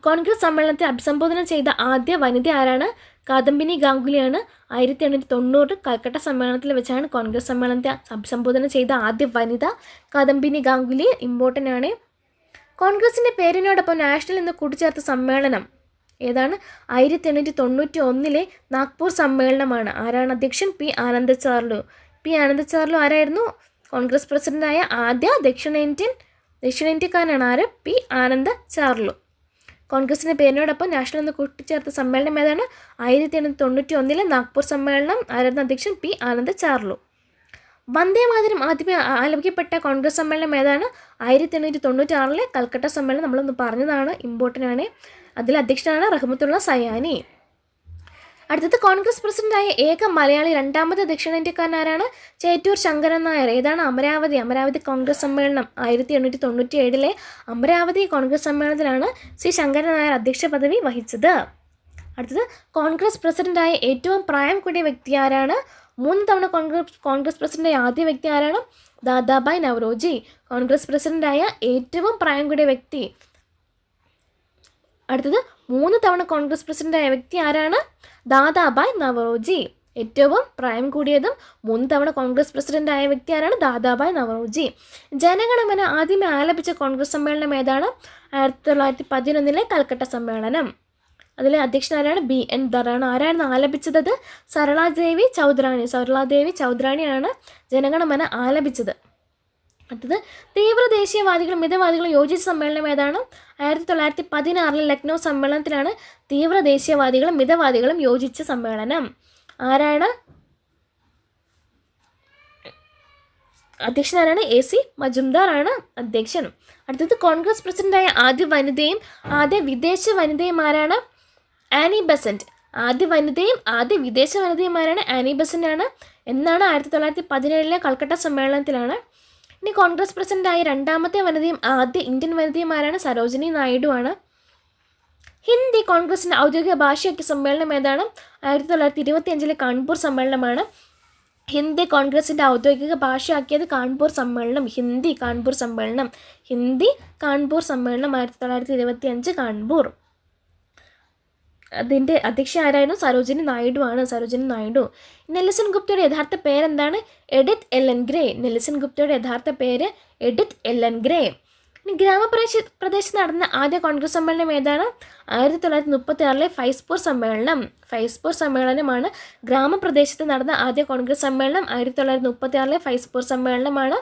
കോൺഗ്രസ് സമ്മേളനത്തെ അഭിസംബോധന ചെയ്ത ആദ്യ വനിത ആരാണ്? കാദംബിനി ഗാംഗുലിയാണ്. 1890 കൽക്കട്ട സമ്മേളനത്തിൽ വെച്ചാണ് കോൺഗ്രസ് സമ്മേളനത്തെ അഭിസംബോധന ചെയ്ത ആദ്യ വനിത കാദംബിനി ഗാംഗുലി. ഇമ്പോർട്ടൻ്റ് ആണ്. കോൺഗ്രസിൻ്റെ പേരിനോടൊപ്പം നാഷണൽ എന്ന് കൂട്ടിച്ചേർത്ത സമ്മേളനം ഏതാണ്? 1891 നാഗ്പൂർ സമ്മേളനമാണ്. ആരാണ് അധ്യക്ഷൻ? P. ആനന്ദചാർലു ആരായിരുന്നു? കോൺഗ്രസ് പ്രസിഡന്റായ ആദ്യ ദക്ഷിണേന്ത്യക്കാരനാണ്. ആര്? P. ആനന്ദചാർലു. കോൺഗ്രസിൻ്റെ പേരിനോടൊപ്പം നാഷണൽ എന്ന് കൂട്ടിച്ചേർത്ത സമ്മേളനം ഏതാണ്? 1891 നാഗ്പൂർ സമ്മേളനം. ആരായിരുന്നു അധ്യക്ഷൻ? P. ആനന്ദചാർലു. വന്ദേ മാതരം ആദ്യമേ ആലപിക്കപ്പെട്ട കോൺഗ്രസ് സമ്മേളനം ഏതാണ്? 1896 കൽക്കട്ട സമ്മേളനം. നമ്മളൊന്ന് പറഞ്ഞതാണ്, ഇമ്പോർട്ടൻ്റ് ആണ്. അതിൽ അധ്യക്ഷനാണ് റഹ്മത്തുള്ള സയാനി. അടുത്തത്, കോൺഗ്രസ് പ്രസിഡന്റായ ഏക മലയാളി രണ്ടാമത്തെ ദക്ഷിണേന്ത്യക്കാരനാരാണ്? ചേറ്റൂർ ശങ്കരൻ നായർ. ഏതാണ്? അമരാവതി കോൺഗ്രസ് സമ്മേളനം. 1897 അമരാവതി കോൺഗ്രസ് സമ്മേളനത്തിലാണ് ശ്രീ ശങ്കരൻ നായർ അധ്യക്ഷ പദവി വഹിച്ചത്. അടുത്തത്, കോൺഗ്രസ് പ്രസിഡന്റായ ഏറ്റവും പ്രായം കൂടിയ വ്യക്തി ആരാണ്? 3 തവണ കോൺഗ്രസ് പ്രസിഡന്റായ ആദ്യ വ്യക്തി ആരാണ്? ദാദാഭായ് നവറോജി. കോൺഗ്രസ് പ്രസിഡന്റായ ഏറ്റവും പ്രായം കൂടിയ വ്യക്തി. അടുത്തത്, 3 തവണ കോൺഗ്രസ് പ്രസിഡന്റായ വ്യക്തി ആരാണ്? ദാദാഭായ് നവറോജി. ഏറ്റവും പ്രായം കൂടിയതും 3 തവണ കോൺഗ്രസ് പ്രസിഡന്റായ വ്യക്തി ആരാണ്? ദാദാഭായ് നവറോജി. ജനഗണമന ആദ്യമേ ആലപിച്ച കോൺഗ്രസ് സമ്മേളനം ഏതാണ്? 1911 കൽക്കട്ട സമ്മേളനം. അതിലെ അധ്യക്ഷനാരാണ്? BN ധറാണ്. ആരാണ് ആലപിച്ചത്? സരളാദേവി ചൗധരാണിയാണ് ജനഗണമന ആലപിച്ചത്. അടുത്തത്, തീവ്ര ദേശീയവാദികളും മിതവാദികളും യോജിച്ച സമ്മേളനം ഏതാണ്? 1916 ലക്നൗ സമ്മേളനത്തിലാണ് തീവ്ര ദേശീയവാദികളും മിതവാദികളും യോജിച്ച സമ്മേളനം. ആരാണ് അധ്യക്ഷനാരാണ്? AC മജുംദാർ ആണ് അധ്യക്ഷൻ. അടുത്തത്, കോൺഗ്രസ് പ്രസിഡന്റായ ആദ്യ വനിതയും ആദ്യ വിദേശ വനിതയും ആരാണ്? Annie Besant. ആദ്യ വനിതയും ആദ്യ വിദേശ വനിതയും ആരാണ്? ആനി ബെസന്റ് ആണ്. എന്നാണ്? 1917 കൽക്കട്ട സമ്മേളനത്തിലാണ്. ഇനി കോൺഗ്രസ് പ്രസിഡന്റായ രണ്ടാമത്തെ വനിതയും ആദ്യ ഇന്ത്യൻ വനിതയും ആരാണ്? സരോജിനി നായിഡു ആണ്. ഹിന്ദി കോൺഗ്രസിൻ്റെ ഔദ്യോഗിക ഭാഷയാക്കിയ സമ്മേളനം ഏതാണ്? 1925 കാൺപൂർ സമ്മേളനമാണ്. ഹിന്ദി കോൺഗ്രസിൻ്റെ ഔദ്യോഗിക ഭാഷയാക്കിയത് കാൺപൂർ സമ്മേളനം. ഹിന്ദി കാൺപൂർ സമ്മേളനം 1925 കാൺപൂർ. അതിൻ്റെ അധ്യക്ഷ ആരായിരുന്നു? സരോജിനി നായിഡു ആണ്. നെൽസൺ ഗുപ്തയുടെ യഥാർത്ഥ പേരെന്താണ്? Edith Ellen grey. നെൽസൺ ഗുപ്തയുടെ യഥാർത്ഥ പേര് എഡിത്ത് എല്ലൻ ഗ്രേ. ഇനി ഗ്രാമപ്രദേശത്ത് നടന്ന ആദ്യ കോൺഗ്രസ് സമ്മേളനം ഏതാണ്? 1936 ഫൈസ്പൂർ സമ്മേളനമാണ്. ഗ്രാമപ്രദേശത്ത് നടന്ന ആദ്യ കോൺഗ്രസ് സമ്മേളനം 1936 ഫൈസ്പൂർ സമ്മേളനമാണ്.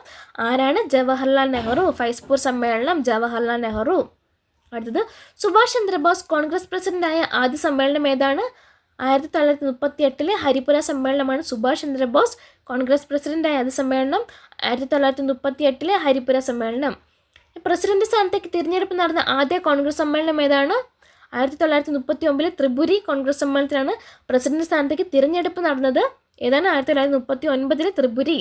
ആരാണ്? ജവഹർലാൽ നെഹ്റു. ഫൈസ്പൂർ സമ്മേളനം ജവഹർലാൽ നെഹ്റു. അടുത്തത്, സുഭാഷ് ചന്ദ്രബോസ് കോൺഗ്രസ് പ്രസിഡന്റായ ആദ്യ സമ്മേളനം ഏതാണ്? 1938 ഹരിപുര സമ്മേളനമാണ്. സുഭാഷ് ചന്ദ്രബോസ് കോൺഗ്രസ് പ്രസിഡന്റായ ആദ്യ സമ്മേളനം 1938 ഹരിപുര സമ്മേളനം. പ്രസിഡന്റ് സ്ഥാനത്തേക്ക് തിരഞ്ഞെടുപ്പ് നടന്ന ആദ്യ കോൺഗ്രസ് സമ്മേളനം ഏതാണ്? 1939 ത്രിപുരി കോൺഗ്രസ് സമ്മേളനത്തിലാണ് പ്രസിഡന്റ് സ്ഥാനത്തേക്ക് തിരഞ്ഞെടുപ്പ് നടന്നത്. ഏതാണ്? 1939 ത്രിപുരി.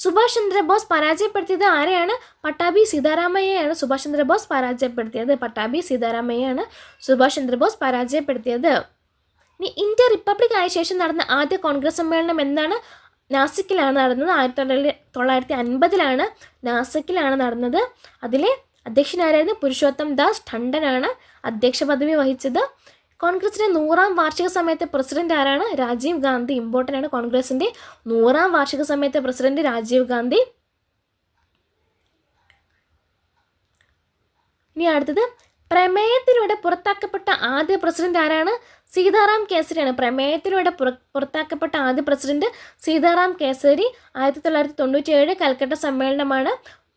സുഭാഷ് ചന്ദ്രബോസ് പരാജയപ്പെടുത്തിയത് ആരെയാണ്? പട്ടാഭി സീതാരാമയ്യയാണ് സുഭാഷ് ചന്ദ്രബോസ് പരാജയപ്പെടുത്തിയത്. പട്ടാഭി സീതാരാമയ്യയാണ് സുഭാഷ് ചന്ദ്രബോസ് പരാജയപ്പെടുത്തിയത്. ഇനി ഇന്ത്യ റിപ്പബ്ലിക് ആയ ശേഷം നടന്ന ആദ്യ കോൺഗ്രസ് സമ്മേളനം എന്താണ്? നാസിക്കിലാണ് നടന്നത്. 1950 നാസിക്കിലാണ് നടന്നത്. അതിലെ അധ്യക്ഷനാരായിരുന്നു പുരുഷോത്തം ദാസ് ടണ്ടനാണ് അധ്യക്ഷ പദവി വഹിച്ചത്. കോൺഗ്രസിൻ്റെ 100ാം വാർഷിക സമയത്തെ പ്രസിഡന്റ് ആരാണ്? രാജീവ് ഗാന്ധി. ഇമ്പോർട്ടൻ്റ് ആണ്. കോൺഗ്രസിൻ്റെ 100ാം വാർഷിക സമയത്തെ പ്രസിഡന്റ് രാജീവ് ഗാന്ധി. ഇനി അടുത്തത്, പ്രമേയത്തിലൂടെ പുറത്താക്കപ്പെട്ട ആദ്യ പ്രസിഡന്റ് ആരാണ്? സീതാറാം കേസരിയാണ്. പ്രമേയത്തിലൂടെ പുറത്താക്കപ്പെട്ട ആദ്യ പ്രസിഡന്റ് സീതാറാം കേസരി. 1997 കൽക്കട്ട സമ്മേളനമാണ്.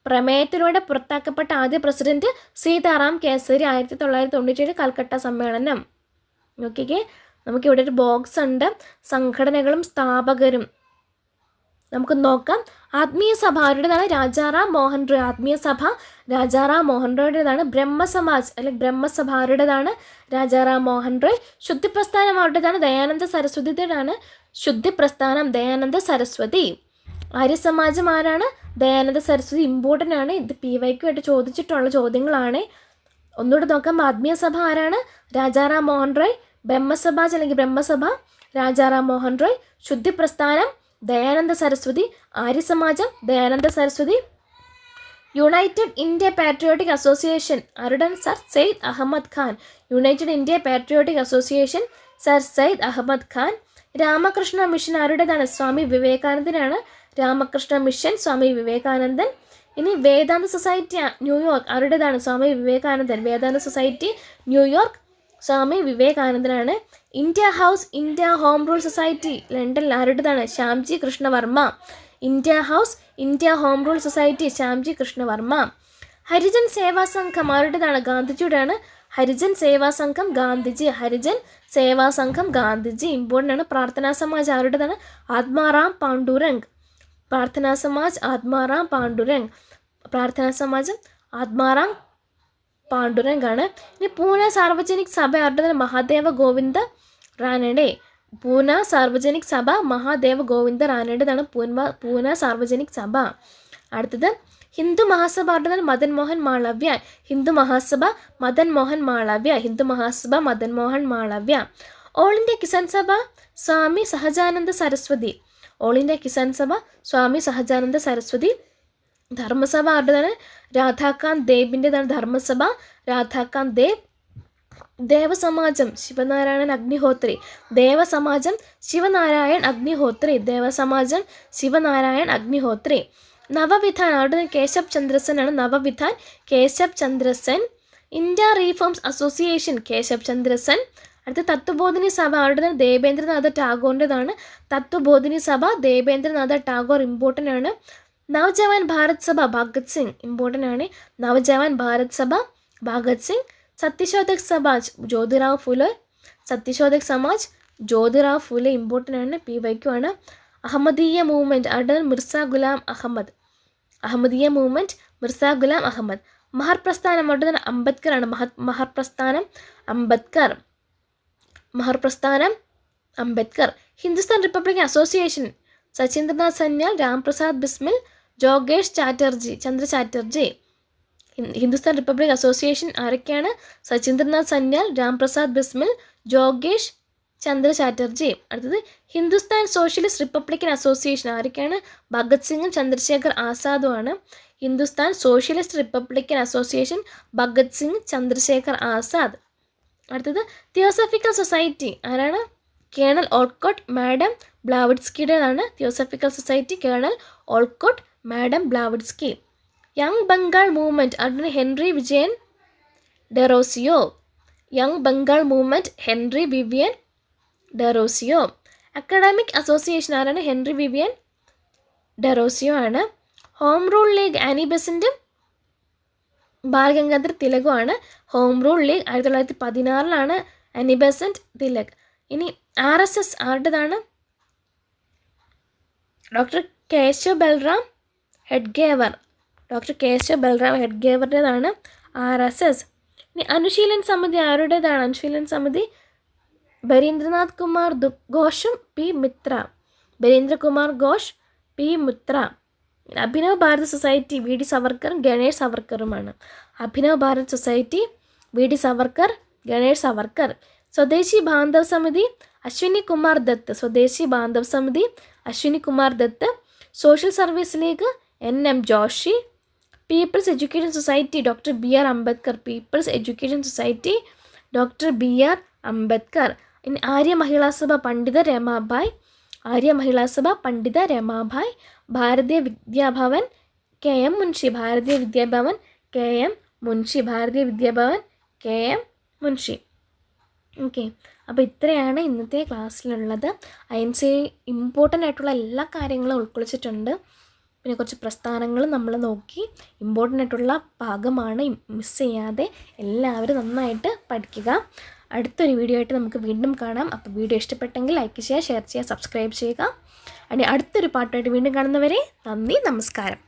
പ്രമേയത്തിലൂടെ പുറത്താക്കപ്പെട്ട ആദ്യ പ്രസിഡന്റ് സീതാറാം കേസരി. 1997 കൽക്കട്ട സമ്മേളനം. നോക്കിക്കേ, നമുക്കിവിടെ ഒരു ബോക്സ് ഉണ്ട്. സംഘടനകളും സ്ഥാപകരും നമുക്ക് നോക്കാം. ആത്മീയ സഭ ആരുടേതാണ്? രാജാറാം മോഹൻ റോയ്. ആത്മീയ സഭ രാജാറാം മോഹൻ റോയുടേതാണ്. ബ്രഹ്മസമാജ് അല്ലെങ്കിൽ ബ്രഹ്മസഭ ആരുടേതാണ്? രാജാറാം മോഹൻ റോയ്. ശുദ്ധി പ്രസ്ഥാനം ആരുടേതാണ്? ദയാനന്ദ സരസ്വതിയുടേതാണ്. ശുദ്ധി പ്രസ്ഥാനം ദയാനന്ദ സരസ്വതി. ആര്യസമാജം ആരാണ്? ദയാനന്ദ സരസ്വതി. ഇമ്പോർട്ടൻ്റ് ആണ്. ഇത് PYQ ആയിട്ട് ചോദിച്ചിട്ടുള്ള ചോദ്യങ്ങളാണ്. ഒന്നുകൂടെ നോക്കാം. ആത്മീയ സഭ ആരാണ്? രാജാറാം മോഹൻ റോയ്. ബ്രഹ്മസമാജ് അല്ലെങ്കിൽ ബ്രഹ്മസഭ രാജാറാം മോഹൻ റോയ്. ശുദ്ധി പ്രസ്ഥാനം ദയാനന്ദ സരസ്വതി. ആര്യസമാജം Dayananda Saraswati. United India patriotic association ആരുടെ? Sir Syed Ahmad Khan. United India patriotic association sir Syed Ahmad Khan. Ramakrishna mission ആരുടേതാണ്? സ്വാമി വിവേകാനന്ദനാണ്. രാമകൃഷ്ണ മിഷൻ സ്വാമി വിവേകാനന്ദൻ. ഇനി വേദാന്ത സൊസൈറ്റി ന്യൂയോർക്ക് ആരുടേതാണ്? സ്വാമി വിവേകാനന്ദൻ. വേദാന്ത സൊസൈറ്റി ന്യൂയോർക്ക് സ്വാമി വിവേകാനന്ദനാണ്. India house India home rule society ലണ്ടനിൽ ആരുടേതാണ്? Shyamji Krishnavarma. India house India home rule society Shyamji Krishnavarma. Harijan Seva Sangh ആരുടേതാണ്? ഗാന്ധിജിയുടെയാണ്. ഹരിജൻ സേവാ സംഘം ഗാന്ധിജി. ഹരിജൻ സേവാ സംഘം ഗാന്ധിജി. ഇമ്പോർട്ടൻ്റ് ആണ്. പ്രാർത്ഥനാ സമാജ് ആരുടേതാണ്? ആത്മാറാം പാണ്ഡുരംഗ്. പ്രാർത്ഥനാ സമാജ് ആത്മാറാം പാണ്ഡുരംഗ്. പ്രാർത്ഥനാ സമാജം ആത്മാറാം പാണ്ഡുരംഗ് ആണ്. ഇനി പൂന സാർവജനിക് സഭ ആരുടേതാണ്? മഹാദേവ ഗോവിന്ദ റാനഡെ. പൂന സാർവജനിക് സഭ മഹാദേവ ഗോവിന്ദ റാനഡേതാണ് പൂന സാർവജനിക് സഭ. അടുത്തത്, ഹിന്ദു മഹാസഭ ആരുടേതാണ്? മദൻ മോഹൻ മാളവ്യ. ഹിന്ദു മഹാസഭ മദൻ മോഹൻ മാളവ്യ. ഹിന്ദു മഹാസഭ മദൻ മോഹൻ മാളവ്യ. ഓൾ ഇന്ത്യ കിസാൻ സഭ സ്വാമി സഹജാനന്ദ സരസ്വതി. ഓൾ ഇന്ത്യ കിസാൻ സഭ സ്വാമി സഹജാനന്ദ സരസ്വതി. ധർമ്മസഭ ആരുടേതാണ്? രാധാകാന്ത് ദേബിൻ്റെതാണ് ധർമ്മസഭ. രാധാകാന്ത് ദേബ്. ദേവസമാജം ശിവനാരായണൻ അഗ്നിഹോത്രി. ദേവസമാജം ശിവനാരായൺ അഗ്നിഹോത്രി. ദേവസമാജം ശിവനാരായൺ അഗ്നിഹോത്രി. നവവിധാൻ ആരുടെ? കേശബ് ചന്ദ്രസൻ ആണ്. Nava Vidhan Keshab Chandra Sen. India reforms association Keshab Chandra Sen. അടുത്ത തത്വബോധിനി സഭ ആരുടെ? ദേവേന്ദ്രനാഥ ടാഗോറിൻ്റെതാണ്. തത്വബോധിനി സഭ ദേവേന്ദ്രനാഥ ടാഗോർ. ഇമ്പോർട്ടൻ്റ് ആണ്. നവജവാൻ ഭാരത് സഭ ഭഗത് സിംഗ്. ഇമ്പോർട്ടൻ്റ് ആണ്. നവജവാൻ ഭാരത് സഭ ഭഗത് സിംഗ്. സത്യശോധക് സമാജ് ജ്യോതിറാവ് ഫുലെ. സത്യശോധക് സമാജ് ജ്യോതിറാവ് ഫുലെ. ഇമ്പോർട്ടൻ്റ് ആണ്. PYQ ആണ്. അഹമ്മദീയ മൂവ്മെൻറ്റ് ആരുടെ? മിർസ ഗുലാം അഹമ്മദ്. അഹമ്മദീയ മൂവ്മെൻറ്റ് മിർസ ഗുലാം അഹമ്മദ്. മഹർ പ്രസ്ഥാനം ആരുടെ? അംബേദ്കർ ആണ്. മഹർ പ്രസ്ഥാനം അംബേദ്കർ. മഹർ പ്രസ്ഥാനം അംബേദ്കർ. ഹിന്ദുസ്ഥാൻ റിപ്പബ്ലിക് അസോസിയേഷൻ സച്ചിന്ദ്രനാഥ് സന്യാൽ, രാംപ്രസാദ് ബിസ്മിൽ, ജോഗേഷ് ചാറ്റർജി, ചന്ദ്ര ചാറ്റർജി. ഹിന്ദുസ്ഥാൻ റിപ്പബ്ലിക് അസോസിയേഷൻ ആരൊക്കെയാണ്? സച്ചിന്ദ്രനാഥ് സന്യാൽ, രാംപ്രസാദ് ബിസ്മിൽ, ജോഗേഷ് ചന്ദ്ര ചാറ്റർജി. അടുത്തത്, ഹിന്ദുസ്ഥാൻ സോഷ്യലിസ്റ്റ് റിപ്പബ്ലിക്കൻ അസോസിയേഷൻ ആരൊക്കെയാണ്? ഭഗത് സിംഗും ചന്ദ്രശേഖർ ആസാദുമാണ്. Hindustan socialist republican association Bhagat Singh, Chandrashekhar Azad. അടുത്തത്, തിയോസഫിക്കൽ സൊസൈറ്റി ആരാണ്? കേണൽ ഓൾക്കോട്ട് മാഡം ബ്ലാവിഡ്സ്കിയുടേതാണ്. Theosophical society colonel Olcott madam Blavatsky. Young Bengal movement ആരുടെ? Henry Vivian Derozio. Young Bengal movement Henry Vivian Derozio. Academic association ആരാണ്? ഹെൻറി വിവിയൻ ഡെറോസിയോ ആണ്. Home rule league Annie ബെസൻറ്റും ബാലഗംഗാധർ തിലകുമാണ്. Home rule league 1916 Annie Besant Tilak. ഇനി RSS ആരുടേതാണ്? Doctor Keshav Baliram Hedgewar. Doctor Keshav Baliram ഹെഡ്ഗേവറുടേതാണ്. RSS. ഇനി അനുശീലൻ സമിതി ആരുടേതാണ്? അനുശീലൻ സമിതി ബരീന്ദ്രനാഥ് കുമാർ ഘോഷും P Mitra. Barindrakumar Ghosh, P Mitra. Abhinav Bharat society VD Savarkar, Ganesh സവർക്കറുമാണ്. Abhinav Bharat society VD Savarkar, Ganesh Savarkar. Swadeshi Bandhab Samiti Ashwini Kumar Dutt. Swadeshi Bandhab Samiti Ashwini Kumar Dutt. Social service league NM Joshi. People's education society doctor BR Ambedkar. People's education society doctor BR Ambedkar. ഇനി ആര്യ മഹിളാസഭ പണ്ഡിത രമാഭായ്. ആര്യ മഹിളാസഭ പണ്ഡിത Ramabai. Bharatiya Vidya Bhavan KM Munshi. Bharatiya Vidya Bhavan KM Munshi. Bharatiya Vidya Bhavan KM Munshi. Okay, അപ്പോൾ ഇത്രയാണ് ഇന്നത്തെ ക്ലാസ്സിലുള്ളത്. INC ഇമ്പോർട്ടൻ്റ് ആയിട്ടുള്ള എല്ലാ കാര്യങ്ങളും ഉൾക്കൊള്ളിച്ചിട്ടുണ്ട്. പിന്നെ കുറച്ച് പ്രസ്ഥാനങ്ങൾ നമ്മൾ നോക്കി. ഇമ്പോർട്ടൻ്റ് ആയിട്ടുള്ള ഭാഗമാണ്, മിസ് ചെയ്യാതെ എല്ലാവരും നന്നായിട്ട് പഠിക്കുക. അടുത്തൊരു വീഡിയോ ആയിട്ട് നമുക്ക് വീണ്ടും കാണാം. അപ്പോൾ വീഡിയോ ഇഷ്ടപ്പെട്ടെങ്കിൽ ലൈക്ക് ചെയ്യുക, ഷെയർ ചെയ്യുക, സബ്സ്ക്രൈബ് ചെയ്യുക. അടുത്തൊരു പാട്ടായിട്ട് വീണ്ടും കാണുന്നവരെ നന്ദി, നമസ്കാരം.